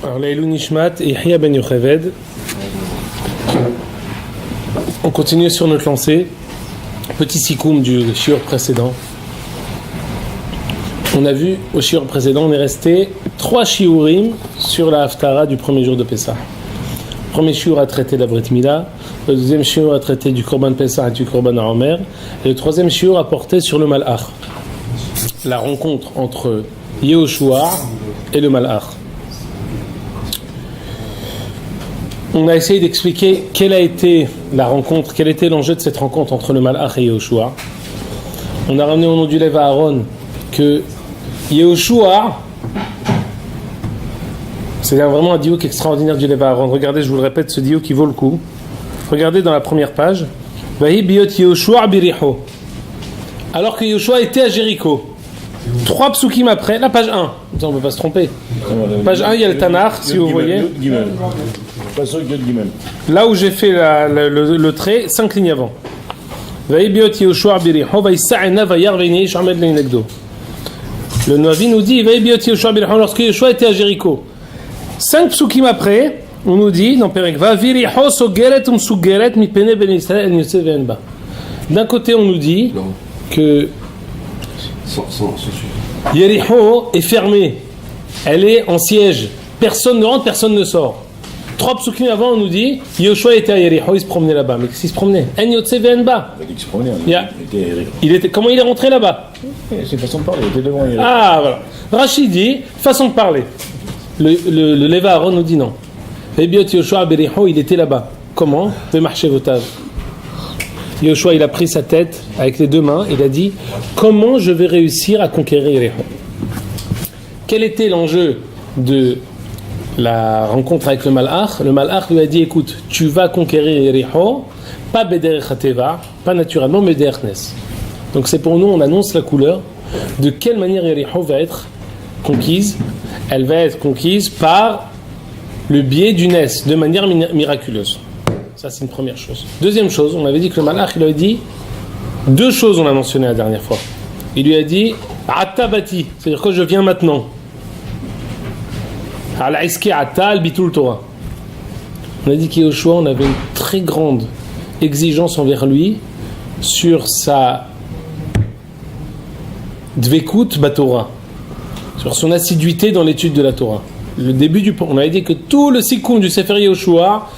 Alors, Leilou Nishmat et Yahya Ben Yocheved. On continue sur notre lancée. Petit sikoum du shiur précédent. On a vu au shiur précédent, on est resté 3 shiurim sur la haftara du premier jour de Pessah. Le premier shiur a traité la Brit Mila, le deuxième shiur a traité du Korban Pessah et du Korban Haomer, et le troisième shiur a porté sur le Malach, la rencontre entre Yehoshua et le Malach. On a essayé d'expliquer quelle a été la rencontre, quel était l'enjeu de cette rencontre entre le Malach et Yehoshua. On a ramené au nom du Lev à Aaron que Yehoshua, c'est vraiment un diouk extraordinaire du Lev à Aaron. Regardez, je vous le répète, ce diouk qui vaut le coup. Regardez dans la première page. Vahi biot Yehoshua biriho. Alors que Yehoshua était à Jéricho. 3 psukim après, la page 1. On ne peut pas se tromper. Page 1, il y a le Tanakh, si vous voyez. Là où j'ai fait le trait, 5 lignes avant. Le Navi nous dit lorsque Yehoshua était à Jéricho. 5 psukim après, on nous dit dans Perek d'un côté, on nous dit que Jéricho est fermée, elle est en siège, personne ne rentre, personne ne sort. 3 psukim avant, on nous dit Yehoshua était à Jéricho, il se promenait là-bas. Mais qu'est-ce qu'il se promenait? Comment il est rentré là-bas? C'est une façon de parler, il était devant Jéricho. Ah voilà. Rachid dit façon de parler. Le Lev Aaron nous dit non. Yehoshua Bericho, il était là-bas. Comment? Yehoshua, il a pris sa tête avec les 2 mains, il a dit comment je vais réussir à conquérir Jéricho? Quel était l'enjeu de la rencontre avec le Malach? Le Malach lui a dit écoute, tu vas conquérir Jéricho, pas Bederech HaTeva, pas naturellement, mais Derech Nes. Donc c'est pour nous, on annonce la couleur de quelle manière Jéricho va être conquise. Elle va être conquise par le biais du Nes, de manière miraculeuse. Ça, c'est une première chose. Deuxième chose, on avait dit que le Malach, il lui a dit 2 choses, on a mentionné la dernière fois. Il lui a dit Atabati, c'est-à-dire que je viens maintenant. Al-Iski Atta al-Bitul Torah. On a dit qu'Yehoshua, on avait une très grande exigence envers lui sur sa Dvekut Batorah, sur son assiduité dans l'étude de la Torah. Le début on avait dit que tout le sikoum du Sefer Yehoshua,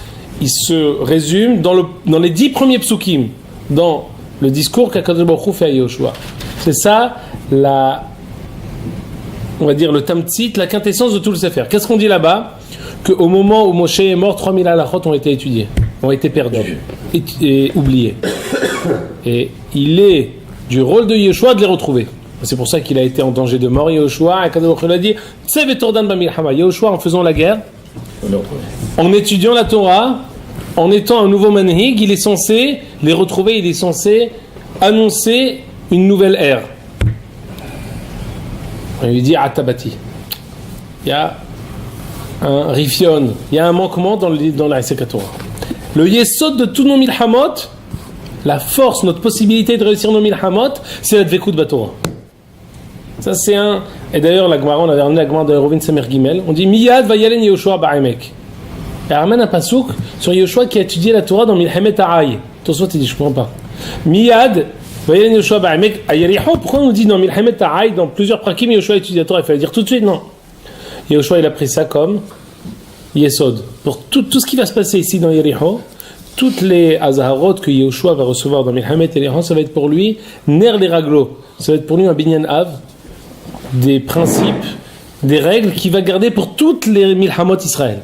il se résume dans les 10 premiers psukim, dans le discours qu'Akadosh Baruch Hu fait à Yehoshua. C'est ça, on va dire le tamtzit, la quintessence de tout le Sefer. Qu'est-ce qu'on dit là-bas? Qu'au moment où Moshe est mort, 3000 halachot ont été étudiés, ont été perdus et oubliés. Et il est du rôle de Yehoshua de les retrouver. C'est pour ça qu'il a été en danger de mort, Yehoshua. Et Akadosh Baruch Hu l'a dit, Yehoshua, en faisant la guerre, en étudiant la Torah, en étant un nouveau manhig, il est censé les retrouver, il est censé annoncer une nouvelle ère. On lui dit Atabati. Il y a un rifion, il y a un manquement dans la Torah. Le yesod de tous nos milhamot, la force, notre possibilité de réussir nos milhamot, c'est la dvekut batorah. Ça c'est un. Et d'ailleurs, la Gemara, on avait ramené la Gemara de Rovin Samer Gimel. On dit Miyad vayalen Yehoshua ba'emek. Et on ramène un pasouk sur Yehoshua qui a étudié la Torah dans Milchemet Ha'ay. Tosfot il dit je comprends pas. Miyad vayalen Yehoshua ba'emek à Yericho. Pourquoi on nous dit dans Milchemet Ha'ay, dans plusieurs prakim, Yehoshua étudie la Torah? Il fallait dire tout de suite non. Yehoshua il a pris ça comme Yesod. Pour tout ce qui va se passer ici dans Yericho, toutes les Azaharot que Yehoshua va recevoir dans Milchemet Yericho, ça va être pour lui Ner les Raglo. Ça va être pour lui un Binyan Av, des principes, des règles qu'il va garder pour toutes les Milhamot Israël.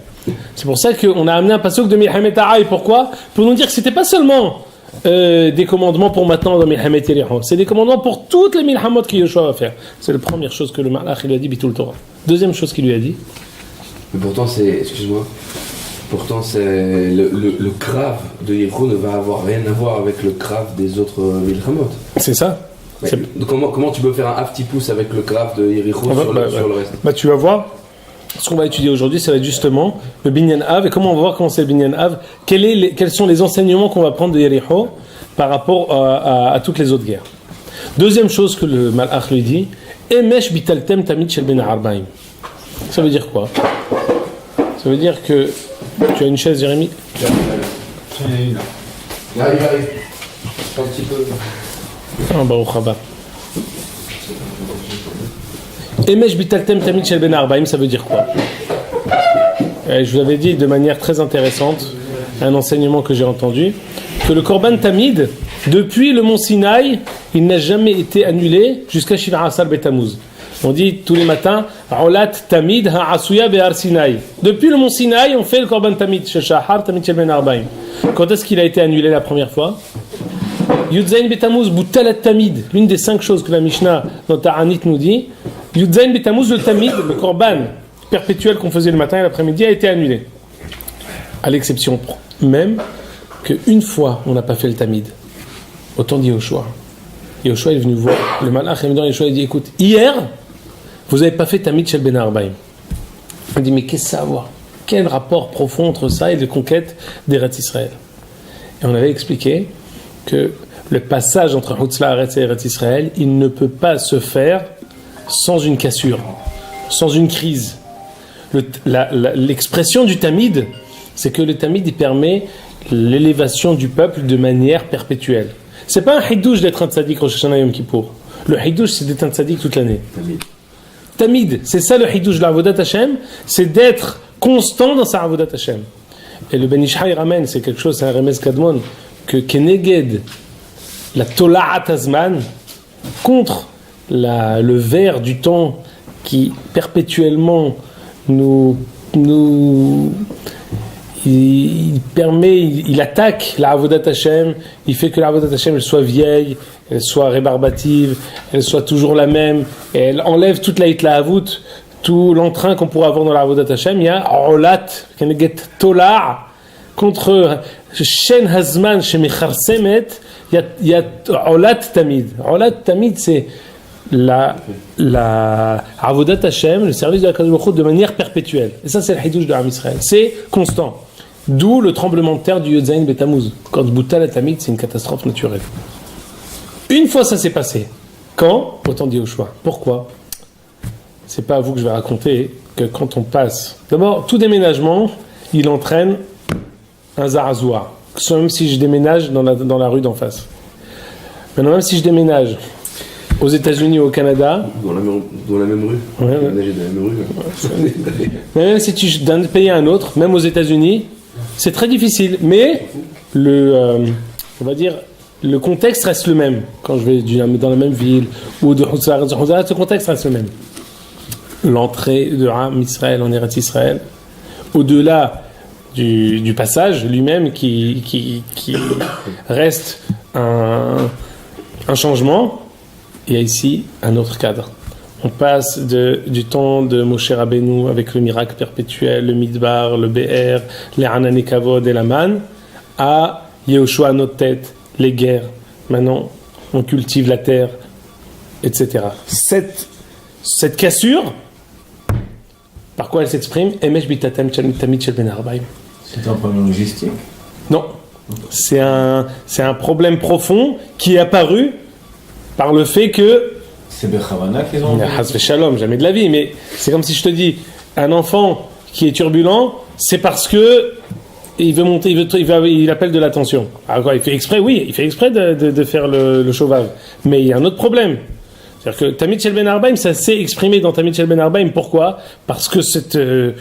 C'est pour ça qu'on a amené un pasuk de Milchemet Ha'ay. Pourquoi? Pour nous dire que c'était pas seulement des commandements pour maintenant dans Milchemet Yericho, c'est des commandements pour toutes les Milhamot que Yehoshua va faire. C'est la première chose que le Malach il a dit Bitul Torah. Deuxième chose qu'il lui a dit. Mais pourtant c'est, le krav de Yericho ne va avoir rien à voir avec le krav des autres Milhamot. C'est ça. Comment tu peux faire un half-tipous avec le krav de Yericho sur le reste? Tu vas voir. Ce qu'on va étudier aujourd'hui, ça va être justement le Binyan Av. Et comment on va voir comment c'est le Binyan Av? Quels sont les enseignements qu'on va prendre de Yericho par rapport à toutes les autres guerres? Deuxième chose que le Malach lui dit, Emesh bitaltem tamid shel ben arba'im. Ça veut dire quoi? Ça veut dire que tu as une chaise, Jérémy? Il arrive. Un petit peu. Ah, Baruch Haba. Emesh bitaltem tamid shel ben arbaim, ça veut dire quoi? Je vous avais dit de manière très intéressante, un enseignement que j'ai entendu, que le Korban Tamid, depuis le mont Sinaï, il n'a jamais été annulé jusqu'à Shiva Asar Betamuz. On dit tous les matins, Olat Tamid ha'asuya be'ar Sinaï. Depuis le mont Sinaï, on fait le Korban Tamid, Sheshahar Tamid shel ben arbaim. Quand est-ce qu'il a été annulé la première fois? Yudzain Betamuz Butalat Tamid, l'une des 5 choses que la Mishnah dans Ta'anit nous dit. Yudzain Betamuz, le Tamid, le Korban perpétuel qu'on faisait le matin et l'après-midi, a été annulé. À l'exception même qu'une fois on n'a pas fait le Tamid. Autant dit Yoshua. Yoshua est venu voir le Malach et Yoshua il dit écoute, hier vous n'avez pas fait Tamid shel ben arbaim. Il dit mais qu'est-ce que ça a à voir? Quel rapport profond entre ça et les conquêtes d'Eretz Israël? Et on avait expliqué que le passage entre Chutz La'aretz et Eretz Israël, il ne peut pas se faire sans une cassure, sans une crise. L'expression du Tamid, c'est que le Tamid il permet l'élévation du peuple de manière perpétuelle. C'est pas un hidouche d'être un tzaddik Rosh Hashanah Yom Kippour. Le hidouche c'est d'être un tzaddik toute l'année. Tamid, c'est ça le hidouche de l'Avodat Hashem, c'est d'être constant dans sa Avodat Hashem. Et le Ben Ishai ramène, c'est quelque chose, c'est un remez kadmon, que Keneged, la Tola'at Azman, contre le ver du temps qui perpétuellement il attaque la Avodat Hashem, il fait que la Avodat Hashem elle soit vieille, elle soit rébarbative, elle soit toujours la même, et elle enlève toute la hitlahavut, tout l'entrain qu'on pourrait avoir dans la Avodat Hashem. Il y a Olat, Keneged Tola' contre Shen Hazman Shemecharsemet, il y a Olat Tamid. Olat Tamid, c'est la Avodat Hashem, le service de la Kadosh Baruch Hu de manière perpétuelle. Et ça, c'est le Hidouche de Am Israël. C'est constant. D'où le tremblement de terre du Yod Zayin Betamuz. Quand Boutal et Tamid, c'est une catastrophe naturelle. Une fois ça s'est passé. Quand? Autant dit au choix. Pourquoi? C'est pas à vous que je vais raconter que quand on passe. D'abord, tout déménagement, il entraîne un zarazoua. Même si je déménage dans la rue d'en face. Maintenant, même si je déménage aux États-Unis ou au Canada. Dans la même rue. Ouais. Dans la même rue. Mais même si tu d'un pays à un autre, même aux États-Unis, c'est très difficile. Mais on va dire, le contexte reste le même. Quand je vais dans la même ville ou de Houtzar, ce contexte reste le même. L'entrée de Am Israël en Eretz Israël, au-delà du passage lui-même qui reste un changement. Il y a ici un autre cadre. On passe du temps de Moshe Rabbeinu avec le miracle perpétuel, le Midbar, le Be'er, les Hanani Kavod et la Man, à Yehoshua à notre tête, les guerres. Maintenant, on cultive la terre, etc. Cette cassure, par quoi elle s'exprime? Emesh bitatem tamid shel ben arbaim. C'est un problème logistique? Non. C'est un problème profond qui est apparu par le fait que c'est Bechavana qu'ils ont. Hasve Shalom, jamais de la vie, mais c'est comme si je te dis, un enfant qui est turbulent, c'est parce que il veut monter, il appelle de l'attention. Alors quoi, il fait exprès, oui, il fait exprès de faire le chauffage, mais il y a un autre problème. C'est-à-dire que Tamid shel ben arbaim, ça s'est exprimé dans Tamid shel ben arbaim. Pourquoi? Parce que ce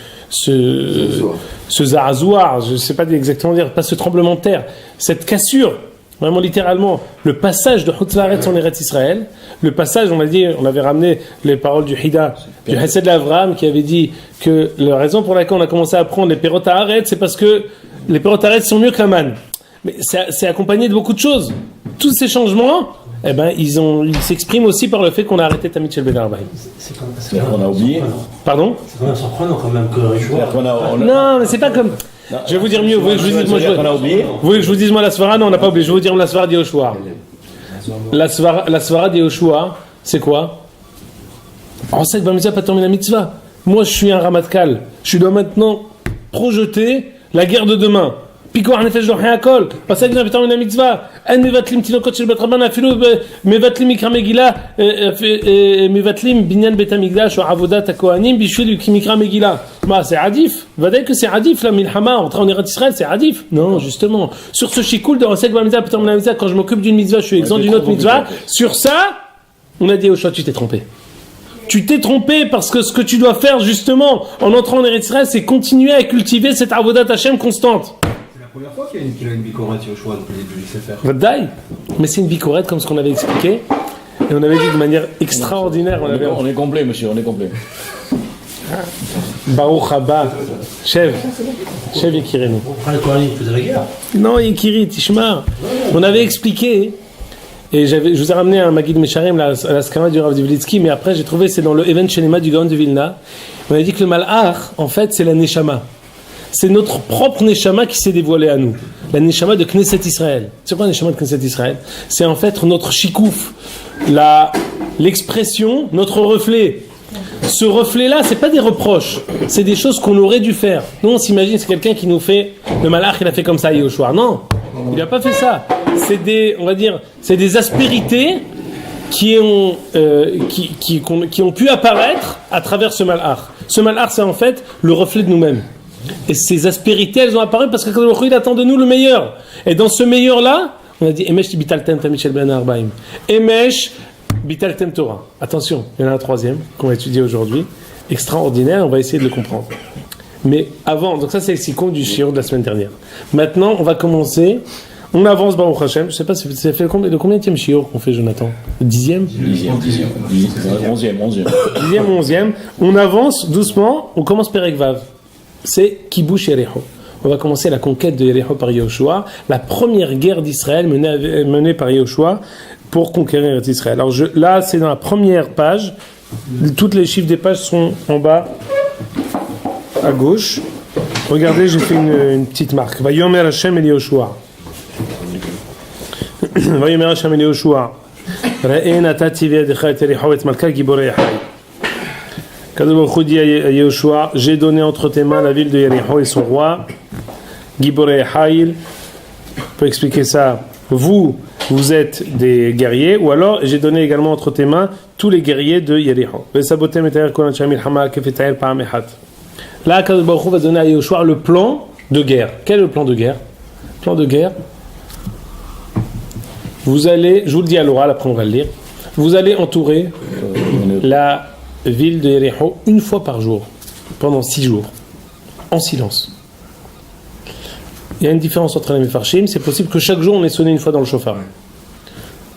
zarazoua, je ne sais pas exactement dire, pas ce tremblement de terre, cette cassure, vraiment littéralement, le passage de Chutz La'aretz en Eretz Israël, le passage, on avait ramené les paroles du Hida, du Hesed l'Avraham, qui avait dit que la raison pour laquelle on a commencé à prendre les Perot Haaretz, c'est parce que les Perot Haaretz sont mieux que la manne. Mais c'est accompagné de beaucoup de choses. Tous ces changements, eh ben, ils s'expriment aussi par le fait qu'on a arrêté Tamid shel ben arbaim. C'est qu'on a oublié. Pardon? C'est quand même surprenant quand même que Non, mais c'est pas comme. Non, je vais vous dire mieux. Vous voulez que je vous dise moi Vous voulez que je vous dise moi la svara? Non, on n'a pas oublié. Je vais vous dire la svara d'Yehoshua. La svara d'Yehoshua, c'est quoi? On sait que Bamizah pas terminé la mitzvah. Moi, je suis un Ramatkal. Je dois maintenant projeter la guerre de demain. פיקוח נפש דוחה הכל, עושה גנב פתאום מן המצווה, אין מבטלים תינוקות של בית רבן, אפילו מבטלים מקרא מגילה, מבטלים בניין בית המקדש או עבודת הכהנים בשביל מקרא מגילה. מה, c'est עדיף? ודאי que c'est עדיף למלחמה, rentrer en Eretz Israël, c'est עדיף? Non, justement. Sur ce shikul de עוסק במצווה, פתאום מן המצווה, quand je m'occupe d'une mitzvah, je suis exempt d'une autre mitzvah, sur ça, on a dit au choix, tu t'es trompé. Tu t'es trompé parce que ce que tu dois faire justement en entrant en Eretz Israël, c'est continuer à cultiver cette avodat Hashem constante. C'est la première fois qu'il y a une bikoret Yoshua depuis le début du Sefer. Vadaï, mais c'est une bikoret comme ce qu'on avait expliqué et on avait dit de manière extraordinaire. On est complet, monsieur, on est complet. Baruch haba, Shev Yekirenu. On prend le Kohanim, il faisait la guerre. Non, Yekiri, Tishmar. On avait expliqué. Et je vous ai ramené un Magid Mesharim, la skama du Rav Divlitsky, mais après j'ai trouvé, c'est dans le Even Shenema du Gaon de Vilna. On a dit que le Malach, en fait, c'est la Neshama. C'est notre propre Neshama qui s'est dévoilé à nous. La Neshama de Knesset Israël. C'est quoi la Neshama de Knesset Israël? C'est en fait notre shikouf, l'expression, notre reflet. Ce reflet-là, c'est pas des reproches, c'est des choses qu'on aurait dû faire. Nous, on s'imagine, c'est quelqu'un qui nous fait, le Malach, il a fait comme ça à Yoshua. Non, il n'a pas fait ça. C'est des, on va dire, c'est des aspérités qui ont pu apparaître à travers ce malach. Ce malach, c'est en fait le reflet de nous-mêmes. Et ces aspérités, elles ont apparu parce que il attend de nous le meilleur. Et dans ce meilleur-là, on a dit Emesh bitaltem tamichel ben arbaim. Emesh bitaltem Torah. Attention, il y en a un troisième qu'on va étudier aujourd'hui, extraordinaire. On va essayer de le comprendre. Mais avant, donc ça c'est le sikon du shiur de la semaine dernière. Maintenant, on va commencer. On avance Baruch Hashem. Je sais pas si ça fait le combienième shiur qu'on fait, Jonathan? Le 10e? 11e. On avance doucement. On commence Perek Vav. C'est Kibush Yericho. On va commencer la conquête de Yericho par Yehoshua, la première guerre d'Israël menée par Yehoshua pour conquérir Israël. Alors là, c'est dans la première page. Toutes les chiffres des pages sont en bas à gauche. Regardez, j'ai fait une petite marque. Vayomer Hashem el Yehoshua. ויאמר השם אל יהושע ראה נתתי בידך את יריחו ואת מלכה גיבורי החי. הקדוש ברוך הוא dit à Yehoshua, j'ai donné entre tes mains la ville de Yericho et son roi גיבורי החי. On peut expliquer ça, vous êtes des guerriers, ou alors j'ai donné également entre tes mains tous les guerriers de Yericho. וסבותם את העיר כל אנשי המלחמה כפתעל פעם אחת. Là הקדוש ברוך הוא va donner à Yehoshua le plan de guerre. Quel est le plan de guerre? Le plan de guerre, vous allez, je vous le dis à l'oral, après on va le lire, vous allez entourer la ville de Yericho une fois par jour, pendant 6 jours, en silence. Il y a une différence entre les Mefarshim, c'est possible que chaque jour on ait sonné une fois dans le chauffard.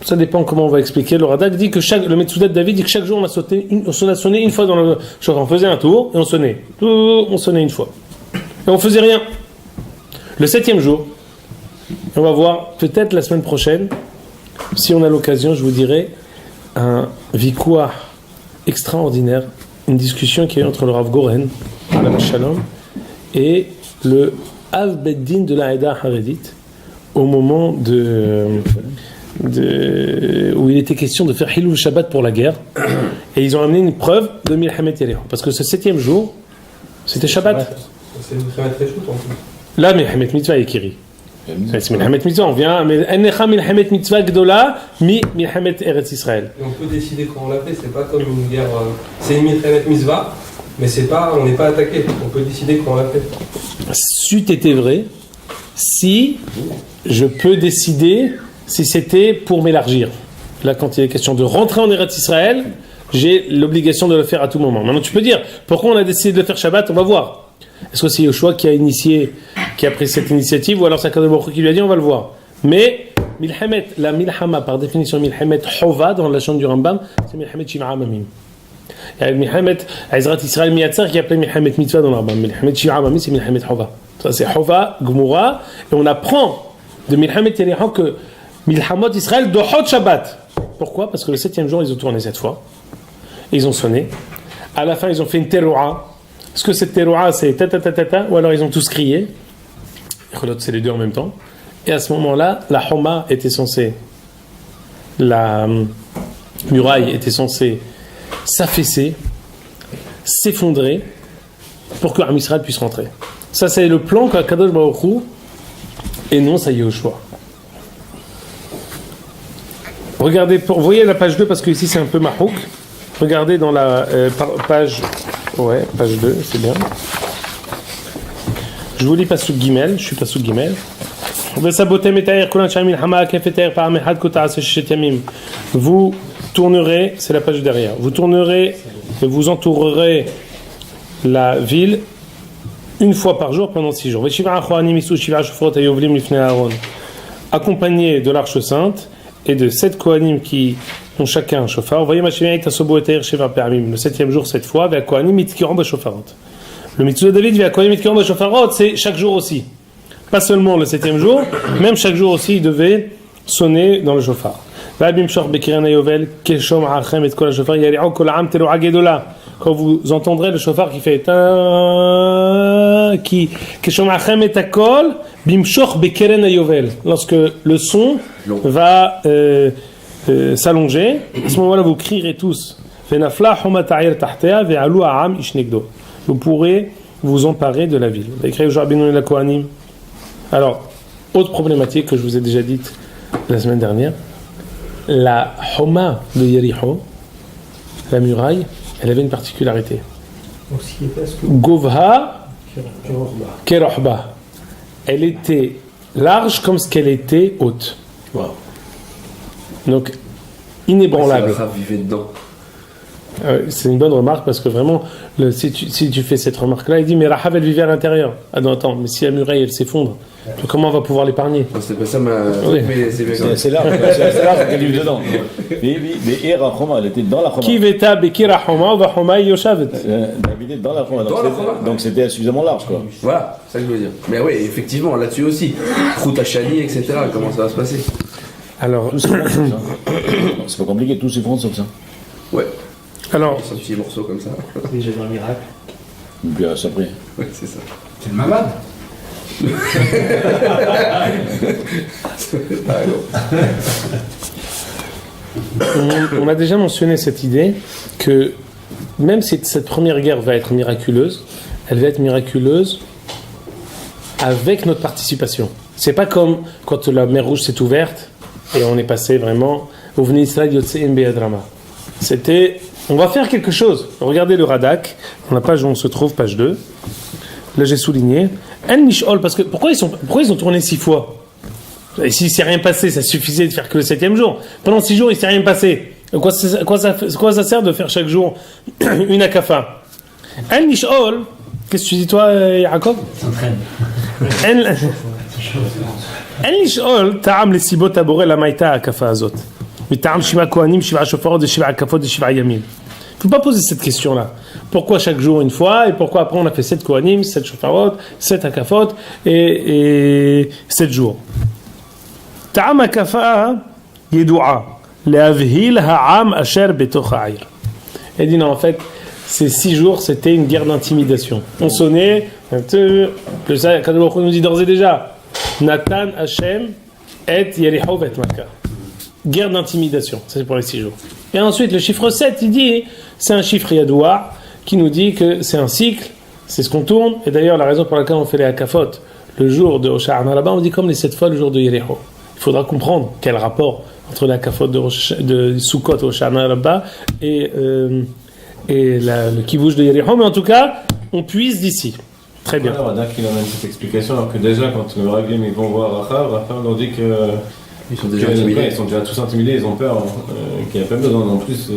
Ça dépend comment on va expliquer. Le Radak dit que le Metsudat David dit que chaque jour on a sonné une fois dans le chauffard. On faisait un tour et on sonnait. On sonnait une fois. Et on faisait rien. Le 7e jour, on va voir peut-être la semaine prochaine, si on a l'occasion, je vous dirai, un vikouah extraordinaire, une discussion qui est entre le Rav Goren, Alav Shalom, et le Av Beddin de la Haïda Haredite, au moment où il était question de faire Hilul Shabbat pour la guerre, et ils ont amené une preuve de Milhamet Yericho, parce que ce 7e jour, c'était Shabbat. C'est Milhamet Reshut en plus. Là, Milhamet Mitzvah et Kiri. C'est Milhamet Mitzvah, on vient, mais Ennecha Milhamet Mitzvah Gdola, Milhamet Eretz Israël. Et on peut décider quand on l'a fait, c'est pas comme une guerre. C'est une Milhamet Mitzvah, mais c'est pas, on n'est pas attaqué. On peut décider quand on l'a fait. C'eût été vrai si je peux décider si c'était pour m'élargir. Là, quand il est question de rentrer en Eretz Israël, j'ai l'obligation de le faire à tout moment. Maintenant, tu peux dire, pourquoi on a décidé de le faire Shabbat? On va voir. Est-ce que c'est Yehoshua qui a pris cette initiative, ou alors c'est Akadosh Baruch Hu qui lui a dit, on va le voir. Mais Milhamet, la Milhama, par définition Milhamet Chova, dans la chaîne du Rambam, c'est Milhamet Shiv'a Amamim. Il y a Milhamet Ezrat Israël Miyatzar qui appelait Milhamet Mitzvah dans le Rambam. Milhamet Shiv'a Amamim, c'est Milhamet Chova. Ça c'est Chova, Gmura, et on apprend de Milhamet Yericho que Milhamot Israël dohot Shabbat. Pourquoi? Parce que le 7e jour, ils ont tourné 7 fois, et ils ont sonné. À la fin, ils ont fait une teroua. Est-ce que cette teroua c'est ta, ou alors ils ont tous crié? C'est les deux en même temps. Et à ce moment-là, la Homa était censée, la muraille était censée s'affaisser, s'effondrer, pour que Am Israël puisse rentrer. Ça, c'est le plan qu'Akadosh Baruch Hu et non ça Yehoshua. Regardez, vous voyez la page 2 parce que ici c'est un peu mahouk. Regardez dans la page 2, c'est bien. Je vous lis Pasuk Gimel, je suis Pasuk Gimel. Vous tournerez, c'est la page derrière, vous tournerez et vous entourerez la ville une fois par jour pendant 6 jours. Accompagné de l'arche sainte et de 7 kohanim qui ont chacun un shofar. Le 7e jour, 7 fois, le mitzvah de David, c'est chaque jour aussi. Pas seulement le 7e jour, même chaque jour aussi, il devait sonner dans le shofar. Quand vous entendrez le shofar qui fait lorsque le son va s'allonger, à ce moment-là vous crierez tous. Vous pourrez vous emparer de la ville. Alors, autre problématique que je vous ai déjà dite la semaine dernière, la Homa de Yericho, la muraille, elle avait une particularité. Govha Kerohba. Elle était large comme ce qu'elle était haute. Wow. Donc, inébranlable. Vivait dedans. C'est une bonne remarque parce que vraiment, si tu fais cette remarque-là, il dit mais Rahab elle vivait à l'intérieur. Ah non, attends, mais si la muraille elle s'effondre, comment on va pouvoir l'épargner? C'est pas ça ma. Oui. C'est là qu'elle vit dedans. Mais Homa, elle était dans la Homa. Qui veta bekira Homa ou va Homa yoshavet. Elle habitait dans la Homa. Donc c'était suffisamment large, quoi. Voilà, c'est ça que je veux dire. Mais oui, effectivement, là-dessus aussi. Khoutachani, etc. Comment ça va se passer? Alors, c'est pas compliqué, tout s'effondre sauf ça. Ouais. Alors, un petit morceau comme ça. C'est déjà un miracle. Et puis ça après. Ouais, c'est ça. C'est le mamad. on a déjà mentionné cette idée que même si cette première guerre va être miraculeuse, elle va être miraculeuse avec notre participation. C'est pas comme quand la mer Rouge s'est ouverte et on est passé vraiment au Vnei Israël Yotzeim Be'adrama. C'était, on va faire quelque chose. Regardez le Radak, dans la page où on se trouve, page 2. Là j'ai souligné. En Mishol, parce que pourquoi ils ont tourné 6 fois? Et s'il ne s'est rien passé, ça suffisait de faire que le 7e jour. Pendant 6 jours, il ne s'est rien passé. Quoi ça sert de faire chaque jour une akafa? En Mishol, qu'est-ce que tu dis toi, Yaakov? S'entraîne. En Mishol, ta'am les sibot taboré la maïta akafa azot. Mais ta'am shiva kohanim, shiva shofarot, de shiva akafot, de shiva yamim. Il ne faut pas poser cette question-là. Pourquoi chaque jour une fois, et pourquoi après on a fait 7 kohanim, 7 shofarot, 7 akafot, et 7 jours. Ta'am akafa yedua, le'avhil ha'am asher betoch ha'ir. Elle dit non, en fait, ces 6 jours, c'était une guerre d'intimidation. On sonnait, le Kadosh nous dit d'ores et déjà, Nathan Hashem et Yericho vet Maka. Guerre d'intimidation, ça c'est pour les 6 jours. Et ensuite, le chiffre 7, il dit, c'est un chiffre yadoua qui nous dit que c'est un cycle, c'est ce qu'on tourne. Et d'ailleurs, la raison pour laquelle on fait les akafot le jour de Hosha'ana là-bas, on dit comme les 7 fois le jour de Yericho. Il faudra comprendre quel rapport entre la akafot de Sukkot au Hosha'ana là-bas et le kibouche de Yericho. Mais en tout cas, on puise d'ici. Très bien. Alors, Radak, il en a une petite explication, alors que déjà, quand le Raglim ils vont voir Rachab leur dit que. Ils sont déjà intimidés. Ils sont déjà tous intimidés, ils ont peur, qu'il n'y a pas besoin en plus.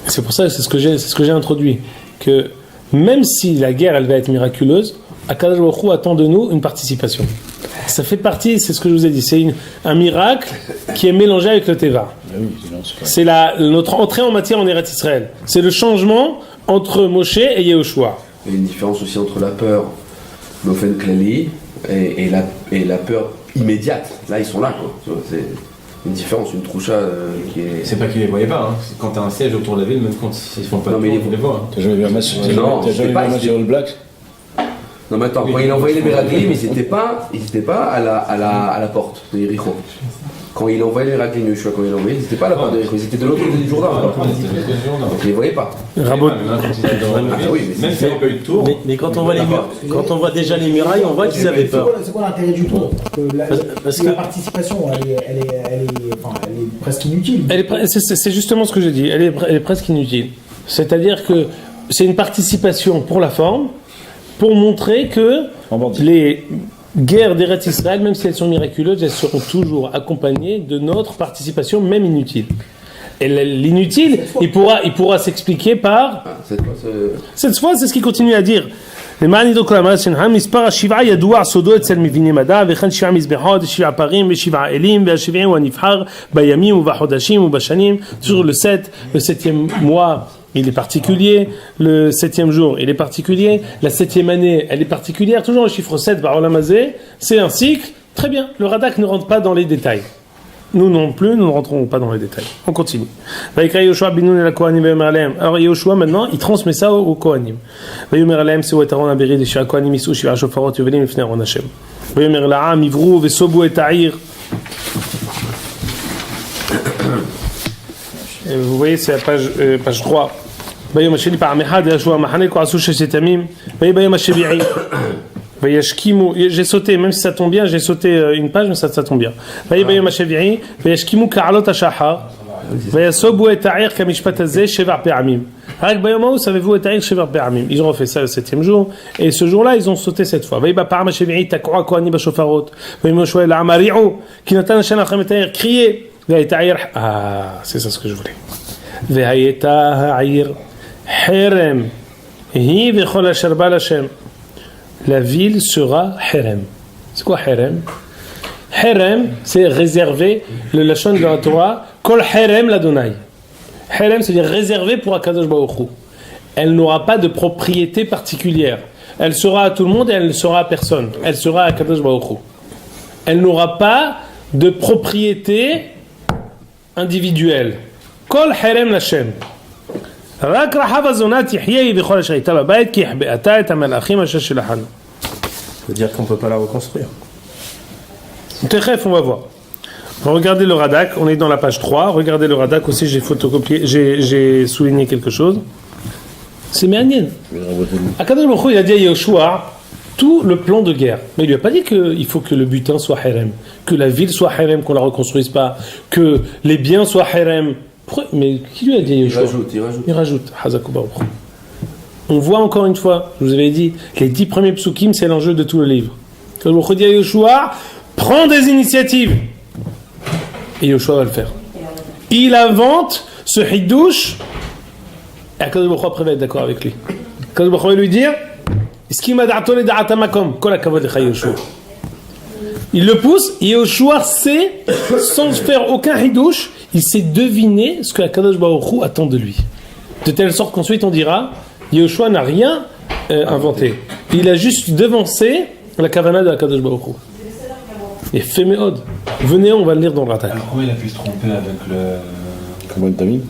C'est pour ça que c'est ce que j'ai introduit. Que même si la guerre elle va être miraculeuse, Akadosh Baruch Hu attend de nous une participation. Ça fait partie, c'est ce que je vous ai dit, c'est un miracle qui est mélangé avec le Teva. C'est notre entrée en matière en Eretz Israël. C'est le changement entre Moshe et Yehoshua. Il y a une différence aussi entre la peur, l'ofen klali, et la peur immédiate. Là, ils sont là, quoi. C'est une différence, une troucha qui est. C'est pas qu'ils les voyaient pas, hein. Quand t'as un siège autour de la ville, même quand ils font pas non, de tour, ils les voient. T'as jamais vu un match sur le Black? Non, mais attends, quand il a envoyé les Meraglim, ils n'étaient pas à la porte de Yericho. quand il envoyait les raclines, Yoshua, quand il envoyait, ils n'étaient pas là-bas, ils étaient de l'autre côté du Jourdain. Donc ils les voyaient pas. Rabot. Même s'il n'y avait pas eu de tour. Mais quand on voit déjà les murailles, on voit qu'ils avaient peur. C'est quoi l'intérêt du tour? Parce que la participation, elle est presque inutile. C'est justement ce que j'ai dit. Elle est presque inutile. C'est-à-dire que c'est une participation pour la forme, pour montrer que les guerres d'Eretz Israël, même si elles sont miraculeuses, elles seront toujours accompagnées de notre participation, même inutile. Et l'inutile, il pourra s'expliquer par... Cette fois, c'est ce qu'il continue à dire. מספר השבעה ידוע סודו אצל מביני מדע וכן 7 מזבחות ו7 פרים ו7 אלים וה70 הוא הנבחר בימים ובחודשים ובשנים. Toujours le 7e mois il est particulier, le 7e jour il est particulier, la 7e année elle est particulière, toujours le chiffre 7 Ba'olam Hazeh, c'est un cycle, très bien, le Radak ne rentre pas dans les détails. Nous non plus, nous ne rentrons pas dans les détails. On continue. Alors Yoshua maintenant, il transmet ça aux Kohanim. ויאמר להם שאו את ארון הברית ושהכהנים יישאו 7 שופרות יובלים לפני ארון השם. ויאמר לעם עברו וסובו את העיר. Vous voyez, c'est la page 3. ביום השני פעם אחת ישוע המחנה כה עשו 6 ימים. ויהי ביום השביעי. J'ai sauté, même si ça tombe bien, j'ai sauté une page, mais ça tombe bien. Ils ont refait ça le 7e jour, et ce jour-là, ils ont sauté 7 fois. Crier. Ah, c'est ça ce que je voulais. La ville sera Herem. C'est quoi Herem? Herem, c'est réservé, le lachon de la Torah, Kol Herem l'Adonai. Herem, c'est-à-dire réservé pour Akadosh Baruch Hu. Elle n'aura pas de propriété particulière. Elle sera à tout le monde et elle ne sera à personne. Elle sera à Akadosh Baruch Hu. Elle n'aura pas de propriété individuelle. Kol Herem l'Hashem. רק רחב הזונה תחיה בכל אשר הייתה בבית כי החבאתה את המלאכים אשר שלחנו. Ça veut dire qu'on ne peut pas la reconstruire. Tchef, on va voir. Regardez le Radak, on est dans la page 3. Regardez le Radak aussi, j'ai photocopié, j'ai souligné quelque chose. C'est Méanien. Akadosh Baruch Hu, il a dit à Yoshua tout le plan de guerre. Mais il lui a pas dit qu'il faut que le butin soit Herem, que la ville soit Herem, qu'on la reconstruise pas, que les biens soient Herem. Mais qui lui a dit Yoshua? Il rajoute. On voit encore une fois, je vous avais dit, les 10 premiers psukim, c'est l'enjeu de tout le livre. Quand on dit à Yoshua, prends des initiatives. Et Yoshua va le faire. Il invente ce hidouche. Et Akadosh Baruch Hu après va être d'accord avec lui. Akadosh Baruch Hu va lui dire, il le pousse, et Yoshua sait, sans faire aucun hidouche, il sait deviner ce que Akadosh Baruch Hu attend de lui. De telle sorte qu'ensuite on dira, Yoshua n'a rien inventé. Il a juste devancé la kavana de Akadosh Baruch Hu. Et fait méhod. Venez, on va le lire dans le Radak. Alors comment il a pu se tromper avec le Korban Tamid?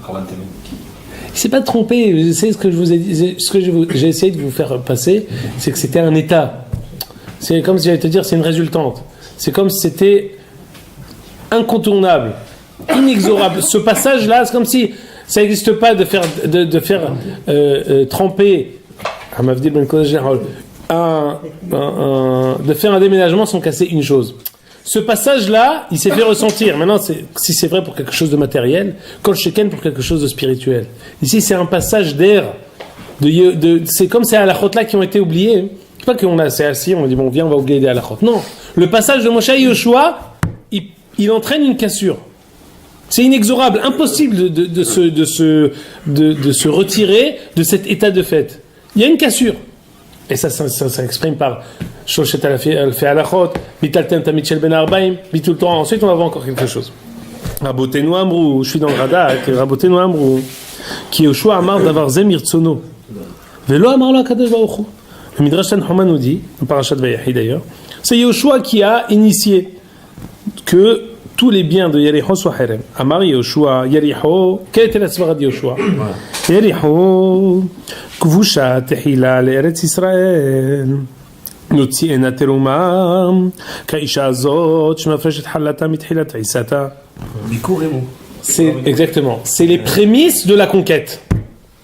Il s'est pas trompé. C'est ce que je vous ai dit, ce que j'ai essayé de vous faire passer, c'est que c'était un état. C'est comme si j'allais te dire, c'est une résultante. C'est comme si c'était incontournable, inexorable. Ce passage-là, c'est comme si ça n'existe pas de faire tremper de faire un déménagement sans casser une chose. Ce passage-là, il s'est fait ressentir. Maintenant, si c'est vrai pour quelque chose de matériel, Kol Sheken pour quelque chose de spirituel. Ici, c'est un passage d'air. C'est comme ces halachot-là qui ont été oubliés. C'est pas qu'on s'est assis, on dit bon, viens, on va oublier des halachot. Non. Le passage de Moshe et Yoshua, il entraîne une cassure. C'est inexorable, impossible de se retirer de cet état de fait. Il y a une cassure. Et ça s'exprime par Shoshet al-Fe Alachot, Bitalten Tamid Shel Ben Arbaim, Bitul Torah. Ensuite, on va voir encore quelque chose. Rabotenu Amrou, je suis dans le Radak, Rabotenu Amrou, qui Yoshua Amar Davar Zem Irtsono. Velo Amar Lo HaKadosh Baruch Hu. Le Midrash Tanchuma nous dit, dans Parashat Vayechi d'ailleurs, c'est Yoshua qui a initié que tous les biens de Yericho soient Herem. Amar Yoshua, Yericho, quelle était la svara de Yoshua? Yericho, Kvusha, Tehila, l'Eretz Israël. נוציא עינה תרומה, כאישה הזאת שמפרשת חלתה מתחילת עיסתה. C'est exactement. C'est les prémices de la conquête.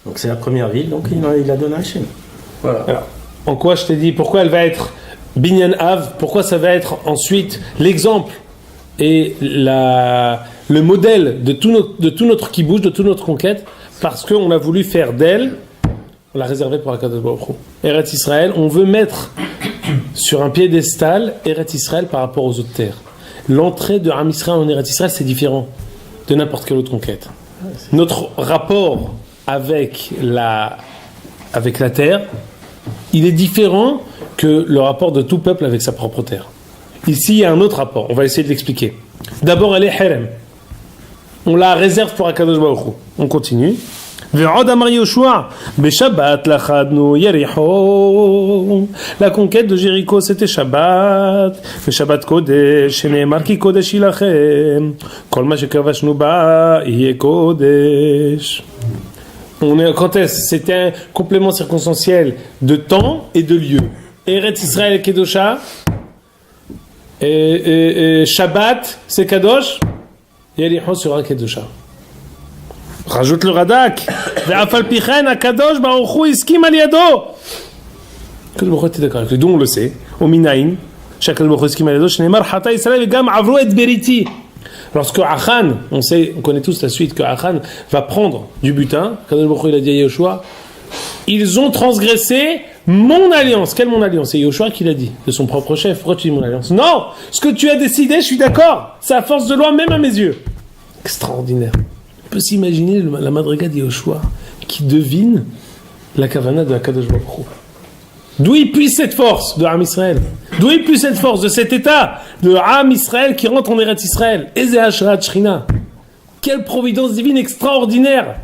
Donc c'est la première ville, donc il a donné Hachem. Voilà. Alors, en quoi je t'ai dit, pourquoi elle va être Binyan Av, pourquoi ça va être ensuite l'exemple et le modèle de tout notre kibouch, de toute notre conquête, parce qu'on a voulu faire d'elle, on l'a réservé pour la Kadosh Baruch Hu. Eretz Israël, on veut mettre sur un piédestal Eretz Israël par rapport aux autres terres. L'entrée de Am Israël en Eretz Israël, c'est différent de n'importe quelle autre conquête. Notre rapport avec la terre, il est différent que le rapport de tout peuple avec sa propre terre. Ici, il y a un autre rapport. On va essayer de l'expliquer. D'abord, elle est Herem. On la réserve pour Akadosh Baruch Hu. On continue. ועוד אמר יהושע, בשבת לחדנו יריחו. La conquête de Jéricho, c'était Shabbat, ושבת קודש, שנאמר כי קודש היא לכם. כל מה שכבשנו בה יהיה קודש. Quand est-ce? C'était un complément circonstanciel de temps et de lieu. Eretz Israël et Kedosha, Shabbat c'est Kadosh, Yericho sera Kedosha. Rajoute le Radak. Ve'afal pichen HaKadosh Baruch Hu iskim al yado. Kadosh Baruch Hu était d'accord avec lui. D'où on le sait. Au Minaïn, Shakadosh Baruch Hu iskim al yado. Shneimar Hata Israël vegam avru et beriti. Lorsque Achan, on connaît tous la suite, que Achan va prendre du butin, Kadosh Baruch Hu il a dit à Yehoshua, ils ont transgressé mon alliance. Quelle mon alliance? C'est Yehoshua qui l'a dit, de son propre chef. Pourquoi tu dis mon alliance? Non, ce que tu as décidé, je suis d'accord. C'est à force de loi, même à mes yeux. Extraordinaire. On peut s'imaginer la madriga de Yehoshua qui devine la kavana de Akadosh Baruch Hu. D'où il puise cette force de Am Israël? D'où il puise cette force de cet état de Am Israël qui rentre en Eretz Israël? Eze Hashrat Shrina. Quelle providence divine extraordinaire!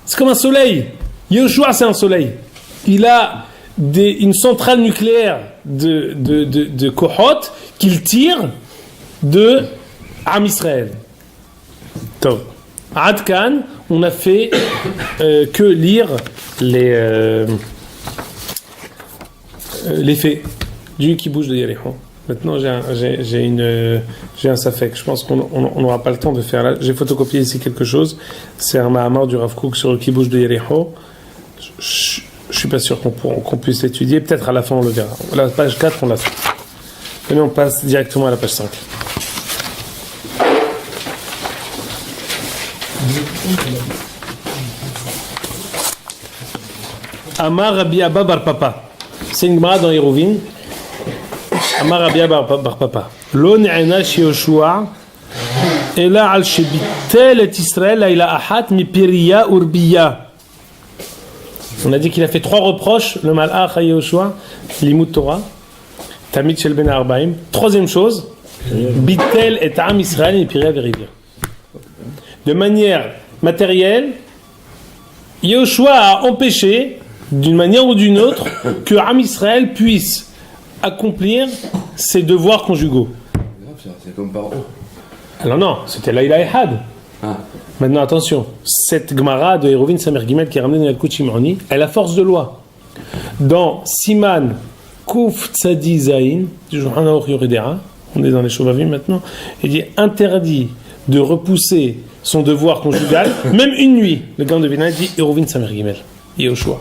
C'est comme un soleil. Yehoshua, c'est un soleil. Il a une centrale nucléaire de Kohot qu'il tire de Am Israël. Tov. Adkan, on a fait que lire les faits du kibouch de Yericho. Maintenant, j'ai un safek. Je pense qu'on n'aura pas le temps de faire là. J'ai photocopié ici quelque chose. C'est un mahamar du Rav Kook sur le kibouch de Yericho. Je suis pas sûr qu'on puisse l'étudier. Peut-être à la fin on le verra. La page 4, on l'a fait. Et on passe directement à la page 5. Amar Rabbi Abba Bar Papa. C'est une gemara dans Hérouvin. Amar Rabbi Abba Bar Papa. Lo ne'ena Yehoshua ela al shebitel et Israël ila ahat mi Piriya urbiya. On a dit qu'il a fait 3 reproches, le malach à Yehoshua, Limud Torah, Tamid Shel Ben Arbaim. Troisième chose, Bitel et Am Israël mi Piriya verivia. De manière matérielle, Yehoshua a empêché, d'une manière ou d'une autre, que Am Israël puisse accomplir ses devoirs conjugaux. C'est comme par eux. Alors non, c'était Laïla Ehad. Ah. Maintenant attention, cette Gemara de Hérovin Samer Gimel qui est ramenée dans la Shimoni, elle a force de loi. Dans Siman Kouf Tzadi Zain, du Shulchan Aruch Yoredera, on est dans les Shovavim maintenant, il dit interdit de repousser son devoir conjugal, même une nuit. Le gars de Vina dit Hérovin Samer Gimel, Yehoshua.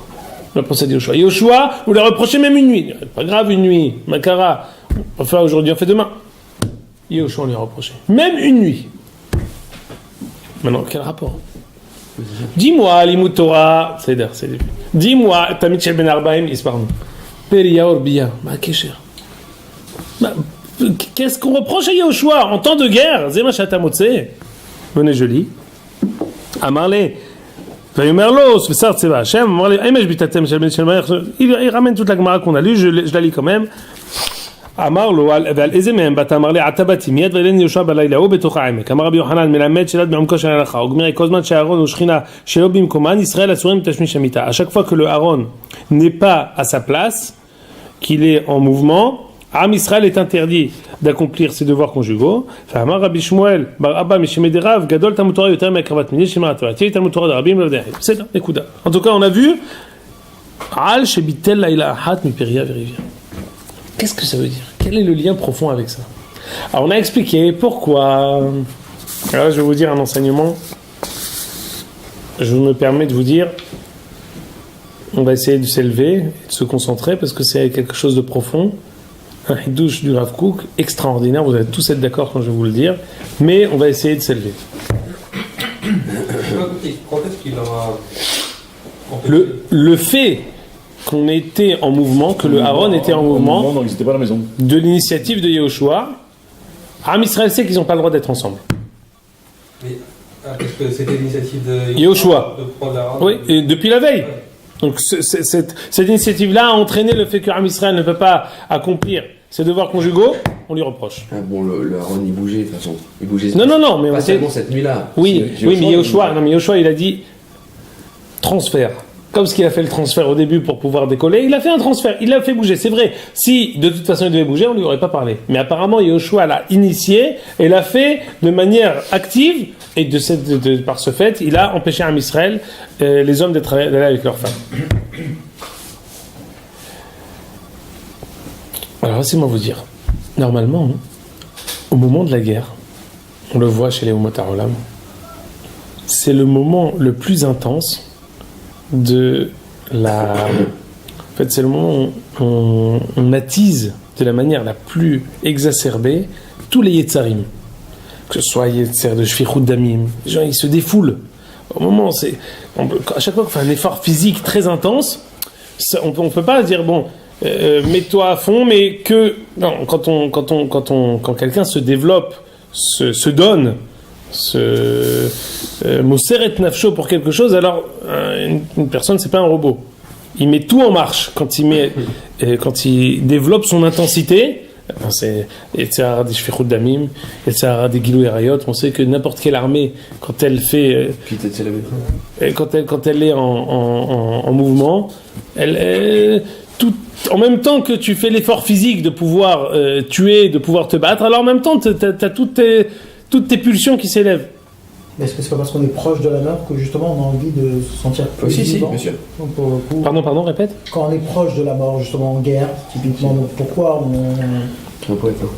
On a pensé à Yehoshua. Yehoshua, vous leur reprochez même une nuit. Pas grave, une nuit. Makara, on fait aujourd'hui, on fait demain. Yehoshua, on lui a reproché. Même une nuit. Maintenant, quel rapport? Dis-moi, Limud Torah, c'est début. Dis-moi, Tamid Shel Ben Arbaim, Isparnou. Periya Orbiya, ma Kesher. Qu'est-ce qu'on reproche à Yehoshua en temps de guerre? Zema Shatamotse. Venez, je lis. Amarle. Il ramène toute la Gemara qu'on a lue, je la lis quand même. אמר לו, ועל איזה מהם באת? אמר לי, עתה באתי מיד ואלן יהושע בלילה, הוא בתוך העמק. אמר רבי יוחנן, מלמד שאלת בעומקו של ההלכה, וגמרי, כל זמן שהארון הוא שכינה שלא במקומן, ישראל אסורים לתשמיש המיטה. À chaque fois que le Aaron n'est pas à sa place, qu'il est en mouvement, Am Israël est interdit d'accomplir ses devoirs conjugaux. אמר רבי שמואל, בר אבא משמד רב, גדול תלמוד תורה יותר מהקרבת מיני שמרת תורה. תהיה תלמוד תורה דרבים ולא דחי. בסדר, נקודה. En tout cas, on a vu, על שביטל לילה אחת מפריה וריביה. Qu'est-ce que ça veut dire? Quel est le lien profond avec ça? Alors on a expliqué pourquoi. Alors je vais vous dire un enseignement. Je me permets de vous dire, on va essayer de s'élever, de se concentrer parce que c'est quelque chose de profond. Un hidouche du Rav Kook extraordinaire, vous allez tous être d'accord quand je vais vous le dire, mais on va essayer de s'élever. Quand est-ce qu'il aura... Le fait qu'on était en mouvement, que le Aaron était en mouvement, donc ils n'étaient pas à la maison. de l'initiative de Yehoshua, Am Israël sait qu'ils n'ont pas le droit d'être ensemble. Parce que c'était l'initiative de Yehoshua. de prendre la Oui, et depuis la veille. Donc cette initiative-là a entraîné le fait que Am Israël ne peut pas accomplir ses devoirs conjugaux, on lui reproche. Ah bon, le Aaron il bougeait de toute façon. Il bougeait. Non, mais on pas était... seulement cette nuit-là. Oui, C'est- mais Yehoshua, il a dit transfert. Comme ce qu'il a fait le transfert au début pour pouvoir décoller, il a fait un transfert, il l'a fait bouger. C'est vrai, si de toute façon il devait bouger, on lui aurait pas parlé. Mais apparemment, Yehoshua l'a initié et l'a fait de manière active, et par ce fait, il a empêché Am Israël, les hommes d'aller avec leurs femmes. Alors laissez-moi vous dire, normalement, au moment de la guerre, on le voit chez les Umot HaOlam, c'est le moment le plus intense de la... En fait, c'est le moment où on attise de la manière la plus exacerbée tous les Yetzarim. Que ce soit Yetzer de Shfichut Damim, les gens ils se défoulent. Au moment, à chaque fois qu'on fait un effort physique très intense, on peut pas dire, bon, mets-toi à fond, mais que... Non, quand quelqu'un se développe, se donne, Moseret Nafsho pour quelque chose, alors une personne c'est pas un robot. Il met tout en marche quand il développe son intensité. C'est Yetzirah des Shfichut Damim, Yetzirah des Gilou Erayot. On sait que n'importe quelle armée, quand elle fait, quand elle est en mouvement, en même temps que tu fais l'effort physique de pouvoir tuer, de pouvoir te battre, alors en même temps t'as toutes tes pulsions qui s'élèvent. Mais est-ce que c'est pas parce qu'on est proche de la mort que justement on a envie de se sentir plus vivant? bien sûr. Donc, pour le coup, Pardon, répète. quand on est proche de la mort, justement en guerre, typiquement, donc pourquoi On peut être là.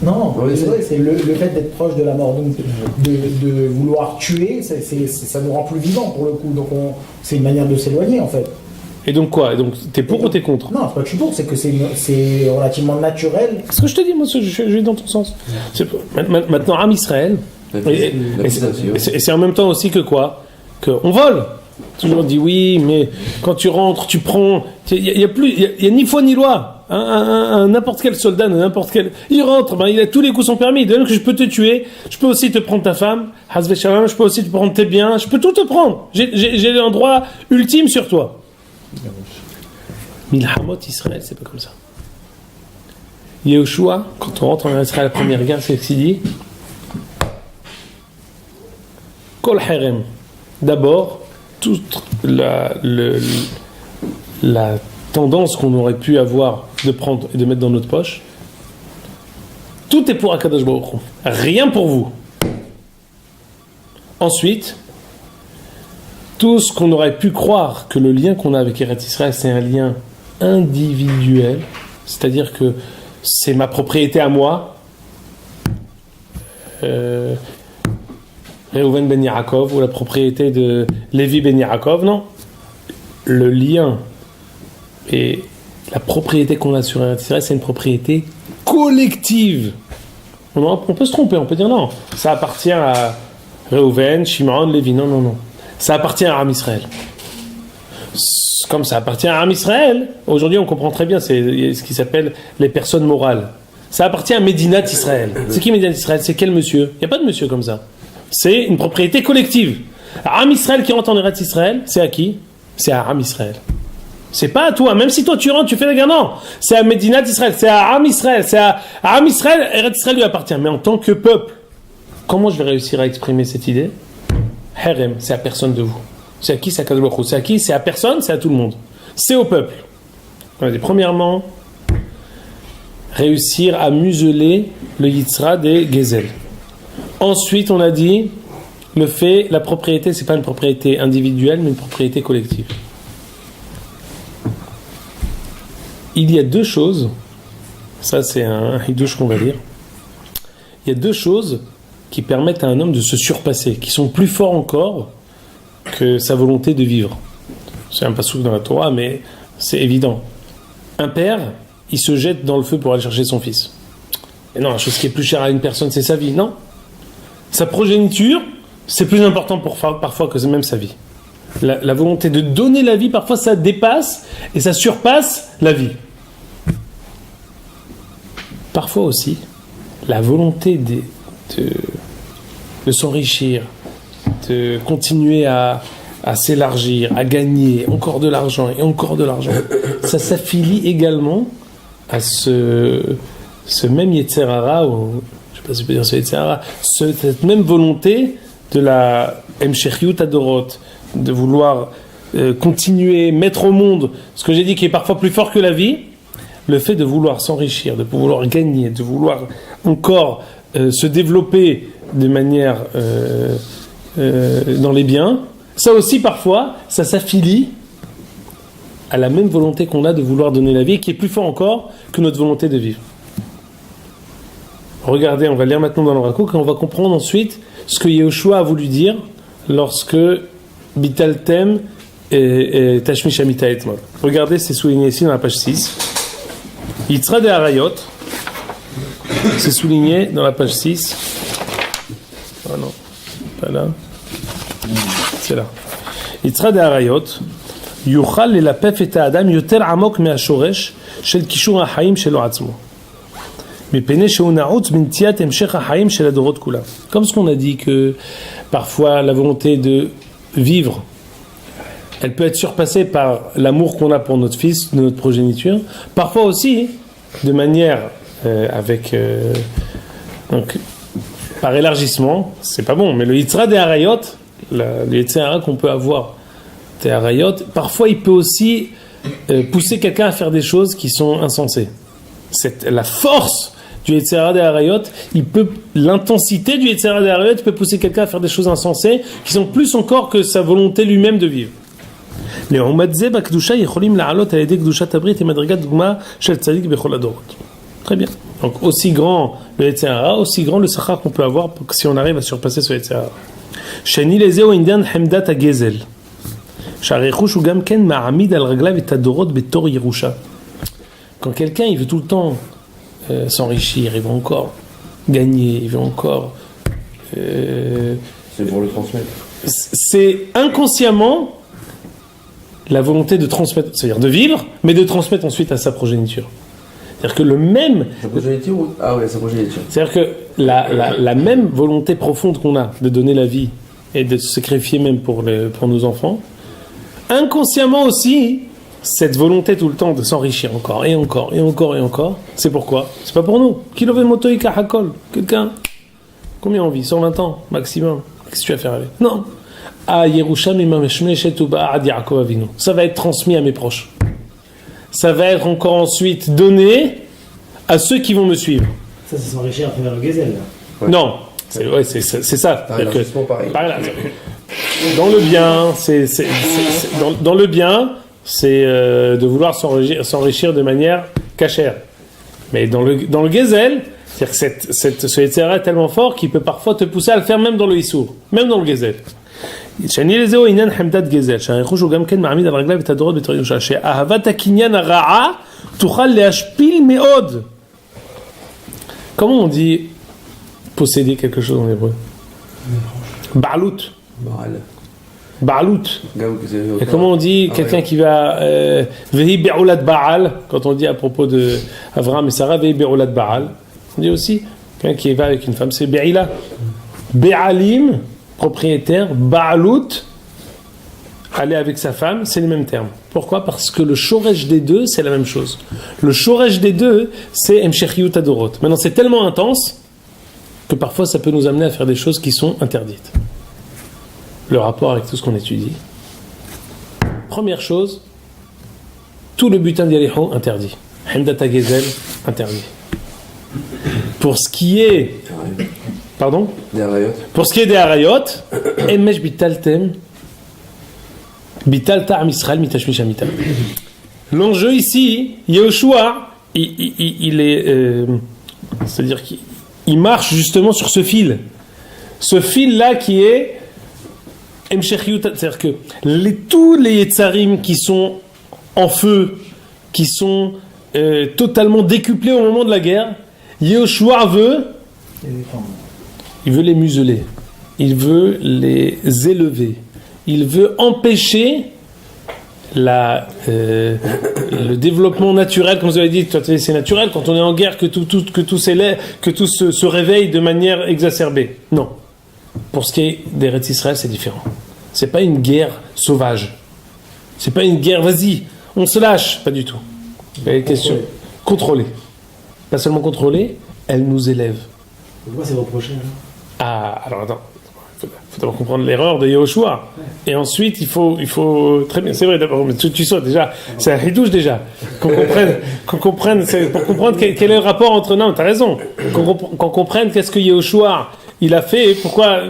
Non, Oui, c'est vrai, c'est le fait d'être proche de la mort, donc de vouloir tuer, ça nous rend plus vivants pour le coup, donc c'est une manière de s'éloigner en fait. Et donc quoi? Et donc t'es pour ou t'es contre? Non, c'est pas que je suis pour, c'est que c'est relativement naturel. C'est ce que je te dis, moi, je vais dans ton sens. Maintenant, Am Israël, et c'est en même temps aussi que quoi? Qu'on vole. Toujours dit oui, mais quand tu rentres, tu prends. Il y a ni foi ni loi. N'importe quel soldat, n'importe quel. Il rentre, il a tous les coups sont permis. De même que je peux te tuer, je peux aussi te prendre ta femme, Hasve Shalom, je peux aussi te prendre tes biens, je peux tout te prendre. J'ai un droit ultime sur toi. Milhamot Israël, c'est pas comme ça. Yehoshua, quand on rentre en Israël la première guerre, c'est ce qu'il dit. Kol Harem. D'abord, toute la tendance qu'on aurait pu avoir de prendre et de mettre dans notre poche, tout est pour Akadosh Baruch Hu. Rien pour vous. Ensuite, tout ce qu'on aurait pu croire que le lien qu'on a avec Eretz Israël, c'est un lien individuel, c'est-à-dire que c'est ma propriété à moi, Reuven ben Yaakov, ou la propriété de Lévi ben Yaakov, non. Le lien et la propriété qu'on a sur Eretz Israël, c'est une propriété collective. On peut se tromper, on peut dire non, ça appartient à Reuven, Shimon, Lévi, non. Ça appartient à Am Israël. Comme ça appartient à Am Israël, aujourd'hui on comprend très bien, c'est ce qui s'appelle les personnes morales. Ça appartient à Médinat Israël. C'est qui Médinat Israël? C'est quel monsieur? Il n'y a pas de monsieur comme ça. C'est une propriété collective. Am Israël qui rentre en Eretz Israël, c'est à qui? C'est à Am Israël. C'est pas à toi, même si toi tu rentres, tu fais la guerre, non. C'est à Médinat Israël, c'est à Am Israël, c'est à Am Israël, Eretz Israël lui appartient. Mais en tant que peuple, comment je vais réussir à exprimer cette idée? Harem, c'est à personne de vous. C'est à qui? C'est à Kadosh Baruch Hu. C'est à qui? C'est à personne, c'est à tout le monde. C'est au peuple. On a dit, premièrement, réussir à museler le Yitzra des Gezel. Ensuite, on a dit, la propriété, c'est pas une propriété individuelle, mais une propriété collective. Il y a deux choses Ça, c'est un hidouche qu'on va dire. Il y a deux choses qui permettent à un homme de se surpasser, qui sont plus forts encore que sa volonté de vivre. C'est un passouk dans la Torah, mais c'est évident. Un père, il se jette dans le feu pour aller chercher son fils. Et non, la chose qui est plus chère à une personne, c'est sa vie. Non. Sa progéniture, c'est plus important parfois que même sa vie. La volonté de donner la vie, parfois, ça dépasse et ça surpasse la vie. Parfois aussi, la volonté de s'enrichir, de continuer à s'élargir, à gagner encore de l'argent et encore de l'argent, ça s'affilie également à ce même Yetzer Hara, ou je ne sais pas si je peux dire ce Yetzer Hara, cette même volonté de la Hemshechiyut Adorot, de vouloir continuer, mettre au monde ce que j'ai dit qui est parfois plus fort que la vie, le fait de vouloir s'enrichir, de vouloir gagner, de vouloir encore se développer de manière dans les biens, ça aussi parfois, ça s'affilie à la même volonté qu'on a de vouloir donner la vie et qui est plus fort encore que notre volonté de vivre. Regardez, on va lire maintenant dans le Rakouk et on va comprendre ensuite ce que Yehoshua a voulu dire lorsque Bitaltem et Tashmish Amita Etmol. Regardez, c'est souligné ici dans la page 6. Yitzra de Harayot, c'est souligné dans la page 6. Ah non, pas là. C'est là. Yitzra de Harayot, Yuchal lelapef et Adam yoter amok me'ashoresh shel kishur ha'chaim shelo atzmo. Mipene shehu na'utz b'ntiat hemshech ha'chaim shel adorot kula. Comme ce qu'on a dit que parfois la volonté de vivre, elle peut être surpassée par l'amour qu'on a pour notre fils, de notre progéniture. Parfois aussi, de manière donc, par élargissement, c'est pas bon, mais le Yitzra des Harayot, le Yitzra qu'on peut avoir des Harayot, parfois il peut aussi pousser quelqu'un à faire des choses qui sont insensées. La force du Yitzra des Harayot, l'intensité du Yitzra des Harayot peut pousser quelqu'un à faire des choses insensées qui sont plus encore que sa volonté lui-même de vivre. Très bien. Donc aussi grand le Yetzer Hara, aussi grand le Sachar qu'on peut avoir si on arrive à surpasser ce Yetzer Hara. Sheni lezeo indian hemdat hagezel. Sharechush ugam ken ma'amid al raglav et adorot betor yerusha. Quand quelqu'un il veut tout le temps s'enrichir, il veut encore gagner, il veut encore c'est pour le transmettre. C'est inconsciemment la volonté de transmettre, c'est-à-dire de vivre, mais de transmettre ensuite à sa progéniture. C'est-à-dire que le même... Sa progéniture ou... Ah ouais, sa progéniture. C'est-à-dire que la même volonté profonde qu'on a de donner la vie et de se sacrifier même pour nos enfants, inconsciemment aussi, cette volonté tout le temps de s'enrichir encore, et encore, et encore, et encore, c'est pourquoi ? C'est pas pour nous. Kilove motoïka hakol. Quelqu'un, combien on vit ? 120 ans, maximum. Qu'est-ce que tu vas faire avec ? Non. Ça va être transmis à mes proches. Ça va être encore ensuite donné à ceux qui vont me suivre. Ça, c'est s'enrichir à travers le gazelle. Ouais. Non, c'est ça. Pareil. Dans le bien, dans le bien, c'est de vouloir s'enrichir de manière cachère. Mais dans le gazelle, c'est-à-dire que ce Yetzer Hara est tellement fort qu'il peut parfois te pousser à le faire même dans le Issour, même dans le gazelle. שאני לזהו עניין חמדת גזל, שהרכוש הוא גם כן מעמיד על רגליו את הדורות בתור ירושה, שאהבת הקניין הרעה תוכל להשפיל מאוד. Comment on dit posséder quelque chose en hébreu? Ba'alout. Ba'alout. Et comment on dit quelqu'un qui va vehi be'olat Ba'al, quand on dit à propos de Avraham et Sarah vehi be'olat Ba'al, on dit aussi quelqu'un qui va avec une femme, c'est Be'ila. Be'alim, propriétaire, Ba'alout, aller avec sa femme, c'est les mêmes termes. Pourquoi ? Parce que le shoresh des deux, c'est la même chose. Le shoresh des deux, c'est Hemshechiyut Adorot. Maintenant, c'est tellement intense que parfois ça peut nous amener à faire des choses qui sont interdites. Le rapport avec tout ce qu'on étudie. Première chose, tout le butin d'Yariho, interdit. Hemdat HaGezel, interdit. Pour ce qui est... Pardon ? Des Harayot. Pour ce qui est des Harayot, Emesh bitaltem, bitalta am Israël mitashmish amitam. L'enjeu ici, Yehoshua, il est, c'est-à-dire qu'il marche justement sur ce fil. Ce fil-là qui est Emshechiyut, c'est-à-dire que tous les Yetzarim qui sont en feu, qui sont totalement décuplés au moment de la guerre, Yehoshua veut les museler, il veut les élever, il veut empêcher le développement naturel, comme vous avez dit, c'est naturel quand on est en guerre que tout se réveille de manière exacerbée. Non. Pour ce qui est des Eretz Israël, c'est différent. C'est pas une guerre sauvage. C'est pas une guerre, vas-y, on se lâche. Pas du tout. Il y a une question. Contrôler. Pas seulement contrôler, elle nous élève. Pourquoi c'est reproché hein? Ah, alors attends. Il faut d'abord comprendre l'erreur de Yehoshua. Et ensuite, il faut très bien, c'est vrai d'abord, mais tu sautes déjà, c'est un ridouche déjà. Qu'on comprenne, c'est pour comprendre quel est le rapport entre, non, t'as raison, qu'on comprenne qu'est-ce que Yehoshua, il a fait, pourquoi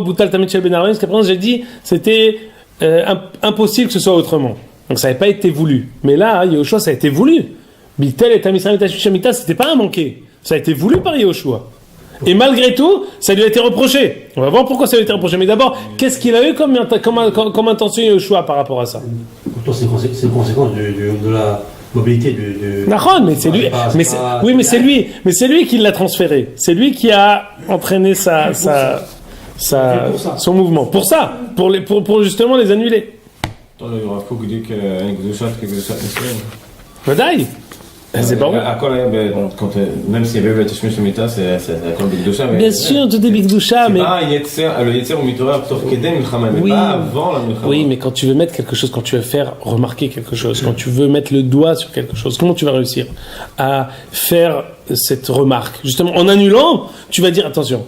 Boutal Tamid Shel Ben Aroni, parce qu'après j'ai dit, c'était impossible que ce soit autrement. Donc ça n'avait pas été voulu. Mais là, Yehoshua, ça a été voulu. Bitel et Tamid Shemita, c'était pas un manqué. Ça a été voulu par Yehoshua. Et malgré tout, ça lui a été reproché. On va voir pourquoi ça lui a été reproché. Mais d'abord, qu'est-ce qu'il a eu comme intention Yehoshua par rapport à ça? Pourtant, c'est une conséquence de la mobilité du. Nahon, mais c'est lui. Mais c'est lui. Mais c'est lui qui l'a transféré. C'est lui qui a entraîné son mouvement. Pour ça, pour justement les annuler. Attends, il y aura beaucoup dit que Vadaï. C'est pas vrai. Même s'il y avait eu la Tishmi Shemitah, c'est la cause de Bigdusha. Bien sûr, tout est Bigdusha, mais. Ah, le Yetzer au Mitorah, sauf Kedem Milchama, mais pas avant la Milchama. Oui, mais quand tu veux mettre quelque chose, quand tu veux faire remarquer quelque chose, quand tu veux mettre le doigt sur quelque chose, comment tu vas réussir à faire cette remarque? Justement, en annulant, tu vas dire attention.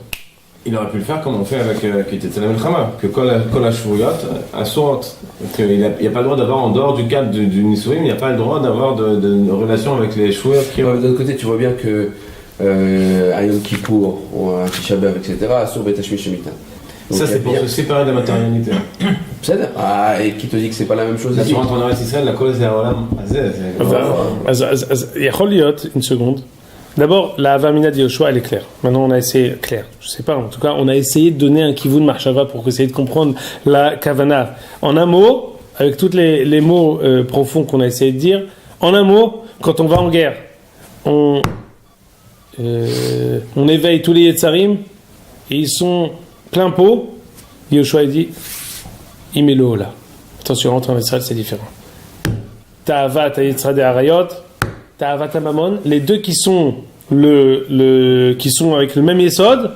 Il aurait pu le faire comme on fait avec Ketetzel Milchama, que Kol HaShvuyot, Assurot, qu'il n'y a pas le droit d'avoir en dehors du cadre du Nisurim, il n'y a pas le droit d'avoir de relation avec les Shvuyot. De l'autre côté, tu vois bien que à Yom Kippour, ou à Tisha B'Av, etc., Assur Betashmi Shemitah. Ça, c'est pour se séparer de la matérialité. C'est ah, et qui te dit que c'est pas la même chose? La Torah en Eretz Israël, la cause c'est Olam Azeh. Une seconde. D'abord, la Havamina de Yehoshua, elle est claire. Maintenant, on a essayé, clair, je sais pas, en tout cas, on a essayé de donner un kivun marshava pour essayer de comprendre la kavana. En un mot, avec tous les mots profonds qu'on a essayé de dire, en un mot, quand on va en guerre, on éveille tous les Yetzarim, et ils sont plein pot. Yehoshua, il dit, Imelo là. Attention, rentrer en Israël, c'est différent. Ta'avat, Yetzra de Harayot, Ta'avat Mamon, les deux qui sont qui sont avec le même yesod,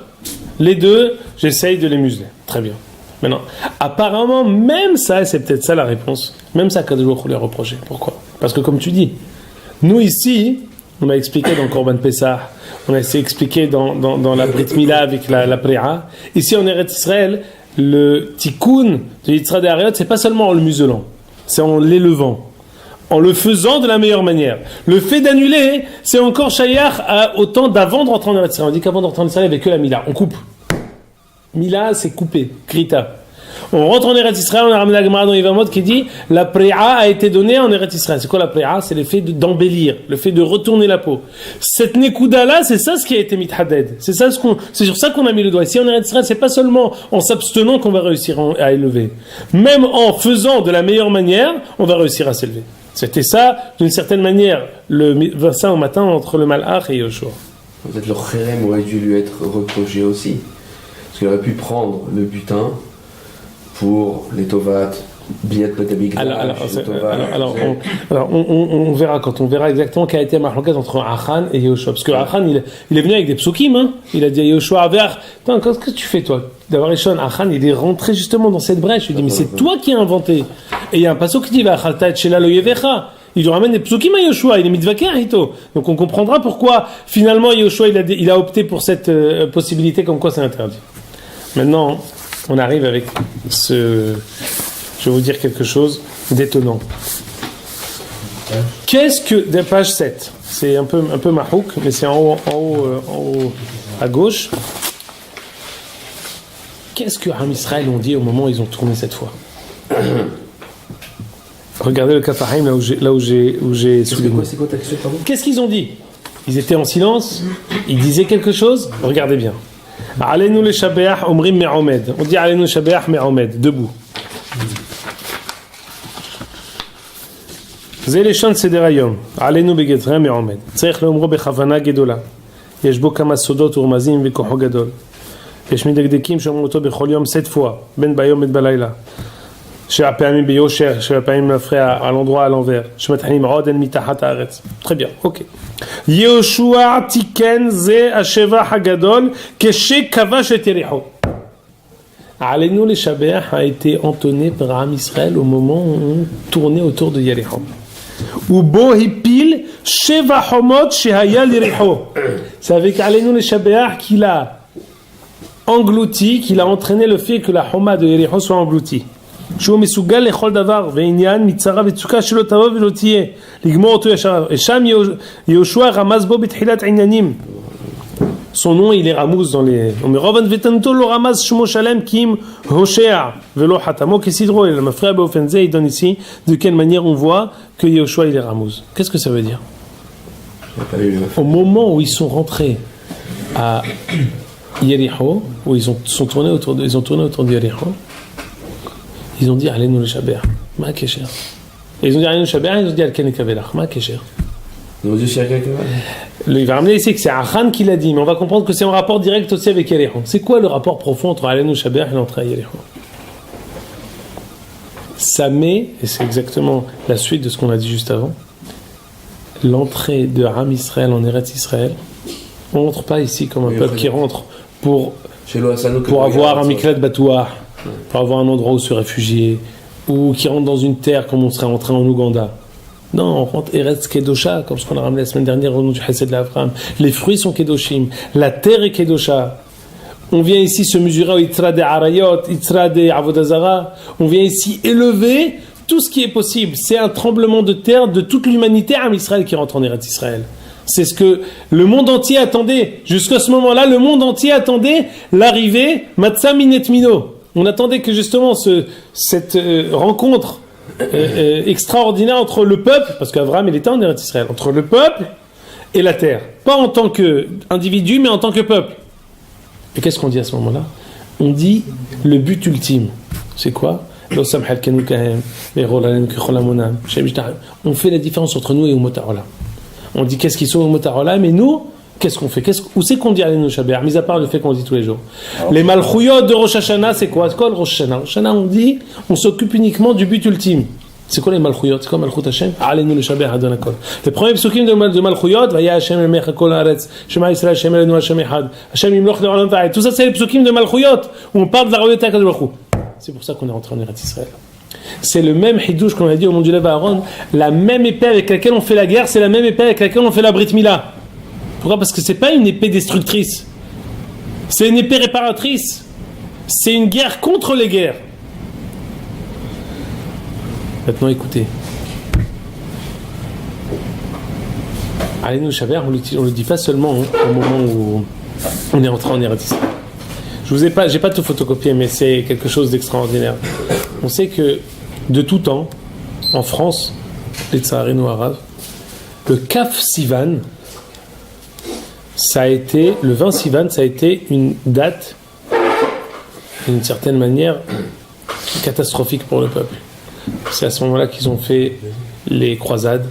les deux, j'essaye de les museler. Très bien. Maintenant, apparemment, même ça, et c'est peut-être ça la réponse, même ça, Kadosh Baruch Hu lui a reproché. Pourquoi? Parce que comme tu dis, nous ici, on a expliqué dans Korban Pessah, on a essayé d'expliquer dans la Brit Mila avec la Préa. Ici, en Eretz Israël, le tikkun de Yitzhak de Harayot, c'est pas seulement en le muselant, c'est en l'élevant. En le faisant de la meilleure manière. Le fait d'annuler, c'est encore shayach au temps d'avant de rentrer en Eretz Israël. On dit qu'avant de rentrer en Israël, il n'y avait que la Mila. On coupe. Mila, c'est coupé. Krita. On rentre en Eretz Israël, on a ramené la Gemara dans Yevamot qui dit la préa a été donnée en Eretz Israël. C'est quoi la préa? C'est le fait d'embellir, le fait de retourner la peau. Cette nekuda là, c'est ça ce qui a été mithaded. C'est sur ça qu'on a mis le doigt. Ici en Eretz Israël, c'est pas seulement en s'abstenant qu'on va réussir à élever. Même en faisant de la meilleure manière, on va réussir à s'élever. C'était ça, d'une certaine manière, ça au matin entre le Malach et Yehoshua. Peut-être le Kherem aurait dû lui être reproché aussi. Parce qu'il aurait pu prendre le butin pour les Tovat, Biat Batabik. Alors, on verra quand on verra exactement quelle a été la marloquette entre Achan et Yehoshua. Parce que Achan, il est venu avec des psukim, hein. Il a dit à Yehoshua, qu'est-ce que tu fais toi? D'avoir Eshon, Achan, il est rentré justement dans cette brèche. Il dit, mais c'est toi qui as inventé. Et il y a un passage qui dit, il lui ramène des psukim à Yehoshua, il est mitvaker hito. Donc on comprendra pourquoi finalement Yehoshua il a opté pour cette possibilité comme quoi c'est interdit. Maintenant, on arrive avec je vais vous dire quelque chose d'étonnant. Qu'est-ce que, de page 7, c'est un peu mahouk, mais c'est en haut à gauche. Qu'est-ce que Ham Israël ont dit au moment où ils ont tourné cette fois? Regardez le Kafahaim là où j'ai souligné. C'est quoi ta question, pardon? Qu'est-ce qu'ils ont dit? Ils étaient en silence, ils disaient quelque chose. Regardez bien. Alenu le shabeach omrim me'omed. On dit alenu le shabeach me'omed, debout. זה לשון סדר היום, עלינו בגדרי מעומד. צריך לאומרו בכוונה גדולה. יש בו כמה סודות ורמזים וכוחו גדול. יש מדקדקים שאומרים אותו בכל יום 7 fois, בין ביום בין בלילה. 7 פעמים ביושר, 7 פעמים מפריע, à l'endroit à l'envers. שמתחילים עוד אין מתחת הארץ. Très bien, ok. יהושע תיקן זה השבח הגדול כשכבש את יריחו. עלינו לשבח a été entonné par Am Israël au moment où on tournait autour de Yericho. ובו הפיל 7 חומות שהיה ליריחו. C'est avec עלינו לשבח qu'il a englouti, qu'il a entraîné le fait que la Homa de Yericho soit engloutie. שהוא מסוגל לכל דבר ועניין מצרה וצוקה שלא תבוא ולא תהיה לגמור אותו ישר. ושם יהושע רמז בו בתחילת עניינים. Son nom il est Ramouz dans les Omerovan vetanto lo ramaz shmo shalem kim Hoshea velo hatamo kesidro. Et le frère Beofenze il donne ici de quelle manière on voit que Yehoshua il est Ramouz. Qu'est-ce que ça veut dire? Au moment où ils sont rentrés à Yericho, où ils ont tourné autour de Yericho, ils ont dit Alenu le Shaber, ma kesher. Ils ont dit Alenu le Shaber, ils ont dit Alken Kavelach, ma kesher. Il va ramener ici que c'est Achan qui l'a dit, mais on va comprendre que c'est un rapport direct aussi avec Yericho. C'est quoi le rapport profond entre Alenu Shaber et l'entrée à Yericho? Ça met, et c'est exactement la suite de ce qu'on a dit juste avant, l'entrée de Am Israël en Eretz Israël. On ne rentre pas ici comme un peuple qui rentre pour avoir un miklat batouar, pour avoir un endroit où se réfugier, ou qui rentre dans une terre comme on serait rentré en Ouganda. Non, on rentre Eretz Kedosha, comme ce qu'on a ramené la semaine dernière au nom du Chesed de l'Avraham. Les fruits sont Kedoshim, la terre est Kedosha. On vient ici se mesurer au Itra de Arayot, Itra de Avodazara. On vient ici élever tout ce qui est possible. C'est un tremblement de terre de toute l'humanité à Israël qui rentre en Eretz Israël. C'est ce que le monde entier attendait. Jusqu'à ce moment-là, le monde entier attendait l'arrivée Matzah Minet Mino. On attendait que justement cette rencontre extraordinaire entre le peuple, parce qu'Abraham il était en Eretz Israël, entre le peuple et la terre. Pas en tant qu'individu, mais en tant que peuple. Et qu'est-ce qu'on dit à ce moment-là? On dit le but ultime. C'est quoi? On fait la différence entre nous et Umot HaOlam. On dit qu'est-ce qu'ils sont Umot HaOlam, et nous, qu'est-ce qu'on fait? Où c'est qu'on dit Alenu Shaber, mis à part le fait qu'on dit tous les jours? Les Malchouyot de Rosh Hashanah, c'est quoi? C'est quoi le Rosh Hashanah? Rosh Hashanah, on dit, on s'occupe uniquement du but ultime. C'est quoi les Malchouyot? C'est quoi Malchut Hashem? Alenu Shaber Adon Akol. Les premiers psukim de Malchouyot, Vaya Hashem el Mech Kol Haaretz, Shema Yisrael Hashem Elenu Hashem Echad, Hashem Yimloch Le'olam Va'ed. Tout ça, c'est les psukim de Malchouyot, où on parle de la royauté HaKadosh Baruch Hu. C'est pour ça qu'on est rentré en Eretz Israël. C'est le même hidouche qu'on a dit au monde du Lev Aaron, la même épée avec laquelle on fait la guerre, c'est la même épée avec laquelle on fait la Brit Mila. Pourquoi? Parce que c'est pas une épée destructrice, c'est une épée réparatrice, c'est une guerre contre les guerres. Maintenant écoutez, Alenu Shaber, on le dit pas seulement au moment où on est entré en Eretz Israël. J'ai pas tout photocopié, mais c'est quelque chose d'extraordinaire. On sait que de tout temps, en France, les Tsarino arabes, le Kaf Sivan, ça a été, le 20 Sivan, ça a été une date, d'une certaine manière, catastrophique pour le peuple. C'est à ce moment-là qu'ils ont fait les croisades.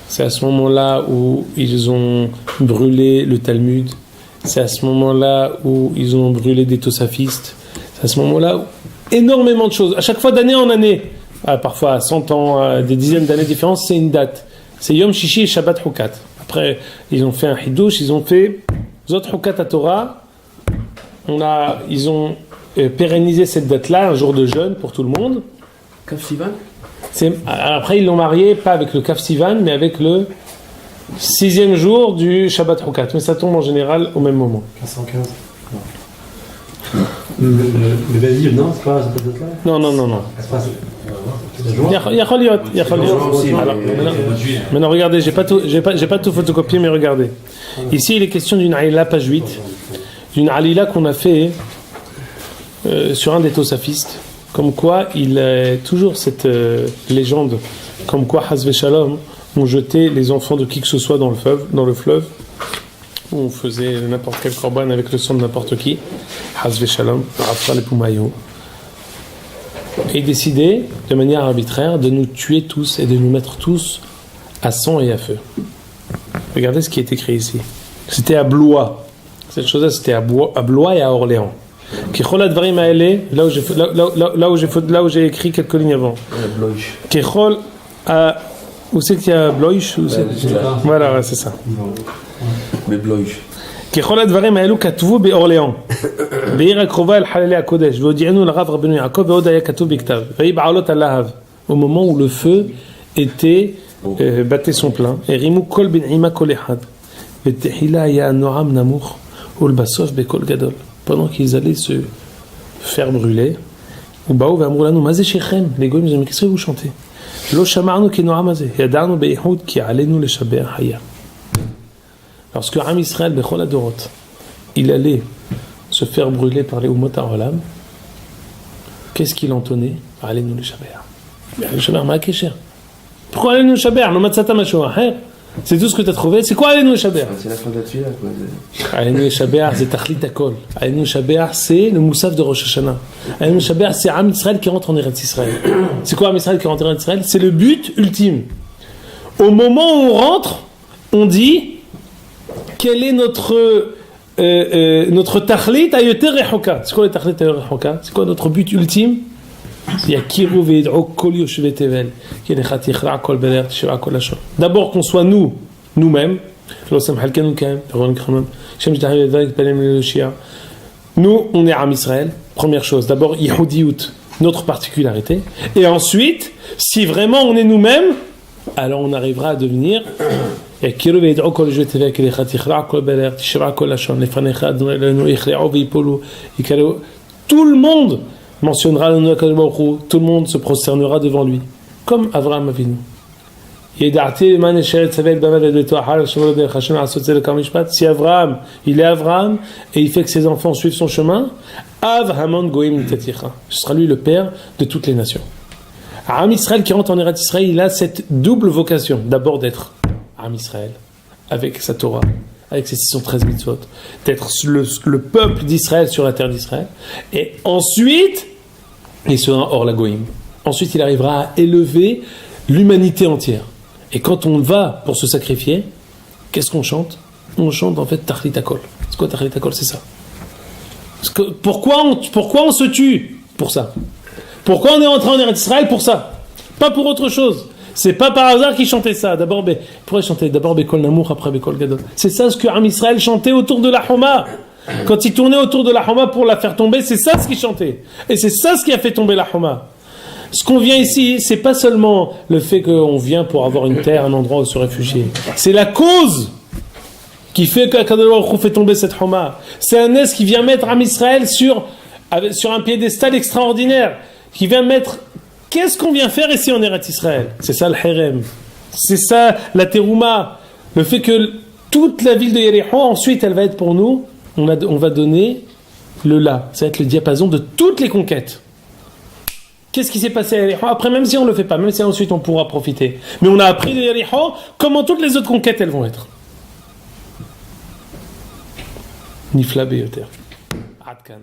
C'est à ce moment-là où ils ont brûlé le Talmud. C'est à ce moment-là où ils ont brûlé des tosafistes. C'est à ce moment-là où énormément de choses. À chaque fois d'année en année, parfois à 100 ans, à des dizaines d'années de différence, c'est une date. C'est Yom Shishi et Shabbat Hukat. Après, ils ont fait un hidouche, ils ont fait Zot Hukat à Torah. Ils ont pérennisé cette date-là, un jour de jeûne pour tout le monde. Kaf Sivan? Après, ils l'ont marié, pas avec le Kaf Sivan, mais avec le 6e jour du Shabbat Hukat. Mais ça tombe en général au même moment. 1515. Le Bézir, non, c'est pas cette date-là? Non. Yacholiot. Maintenant, regardez, j'ai pas tout photocopié, mais regardez. Ici, il est question d'une alila, page 8, d'une alila qu'on a fait sur un des tosafistes. comme quoi il a toujours cette légende, comme quoi Hazve Shalom ont jeté les enfants de qui que ce soit dans le fleuve, où on faisait n'importe quel korban avec le sang de n'importe qui, Hazve Shalom, Rafal et Poumayo, et décider de manière arbitraire de nous tuer tous et de nous mettre tous à sang et à feu. Regardez ce qui est écrit ici. C'était à Blois. Cette chose-là, c'était à Blois et à Orléans. Là où j'ai écrit quelques lignes avant. Kechol à... Où c'est qu'il y a Blois? Voilà, ouais, c'est ça. Mais Blois. ככל הדברים האלו כתבו באורליאון, בעיר הקרובה אל חללי הקודש, והודיענו לרב רבנו יעקב, ועוד היה כתוב בכתב, ויהי בעלות הלהב, au moment où le feu était battait son plein, הרימו כל בנעימה כל אחד, ותחילה היה הנועם נמוך, ולבסוף בקול גדול, pendant qu'ils allaient se faire brûler, ובאו ואמרו לנו, מה זה שיכם? les goyim, ils ont dit, qu'est-ce que vous chantez? לא שמענו כי נועם הזה, ידענו בייחוד כי עלינו לשבח חיה. Lorsque Am Israël, Bechol Adorot, il allait se faire brûler par les Umot HaOlam, qu'est-ce qu'il entonnait? Allez-nous le Shaber. Le Shaber, ma Kesher. Pourquoi allez-nous le Shaber? Le Matzata Masho Acher. C'est tout ce que tu as trouvé. C'est quoi allez-nous le Shaber? C'est la fin de la tuile, quoi. Allez-nous le Shaber, c'est Tachlit Akol. Allez-nous le Shaber, c'est le Moussaf de Rosh Hashanah. Allez-nous le Shaber, c'est Am Israël qui rentre en Eretz Israël. C'est quoi Am Israël qui rentre en Eretz Israël? C'est le but ultime. Au moment où on rentre, on dit quel est notre tachlit ayoter rechoka? C'est quoi le tachlit ayoter rechoka? C'est quoi notre but ultime? D'abord qu'on soit nous-mêmes. Nous, on est Am Israël. Première chose. D'abord, Yehudiout, notre particularité. Et ensuite, si vraiment on est nous-mêmes, alors on arrivera à devenir tout le monde mentionnera le nom d'Akadosh Baruch Hu, tout le monde se prosternera devant lui, comme Avraham Avinu. Si Avraham, il est Avraham et il fait que ses enfants suivent son chemin, ce sera lui le père de toutes les nations. Am Israël qui rentre en Eretz Israël, il a cette double vocation, d'abord d'être Am Israël, avec sa Torah, avec ses 613 mitzvot, d'être le peuple d'Israël sur la terre d'Israël, et ensuite, il sera hors la Goïm. Ensuite, il arrivera à élever l'humanité entière. Et quand on va pour se sacrifier, qu'est-ce qu'on chante? On chante en fait Tachlit Akol. C'est quoi Tachlit Akol? C'est ça. Pourquoi on se tue? Pour ça. Pourquoi on est rentré en Eretz Israël? Pour ça. Pas pour autre chose. C'est pas par hasard qu'ils chantaient ça. D'abord, pourquoi chanter d'abord Bekol Namour, après Bekol Gadol? C'est ça ce que Am Israël chantait autour de la Homa. Quand ils tournaient autour de la Homa pour la faire tomber, c'est ça ce qu'ils chantaient. Et c'est ça ce qui a fait tomber la Homa. Ce qu'on vient ici, c'est pas seulement le fait qu'on vient pour avoir une terre, un endroit où se réfugier. C'est la cause qui fait qu'Akadosh Baruch Hu fait tomber cette Homa. C'est un S qui vient mettre Am Israël sur un piédestal extraordinaire. Qui vient mettre... Qu'est-ce qu'on vient faire ici en Eretz Israël? C'est ça le Herem. C'est ça la Terouma. Le fait que toute la ville de Yericho, ensuite, elle va être pour nous, on va donner le là. Ça va être le diapason de toutes les conquêtes. Qu'est-ce qui s'est passé à Yericho? Après, même si on ne le fait pas, même si ensuite on pourra profiter. Mais on a appris de Yericho comment toutes les autres conquêtes, elles vont être. Nifla Beyoter. Adkan.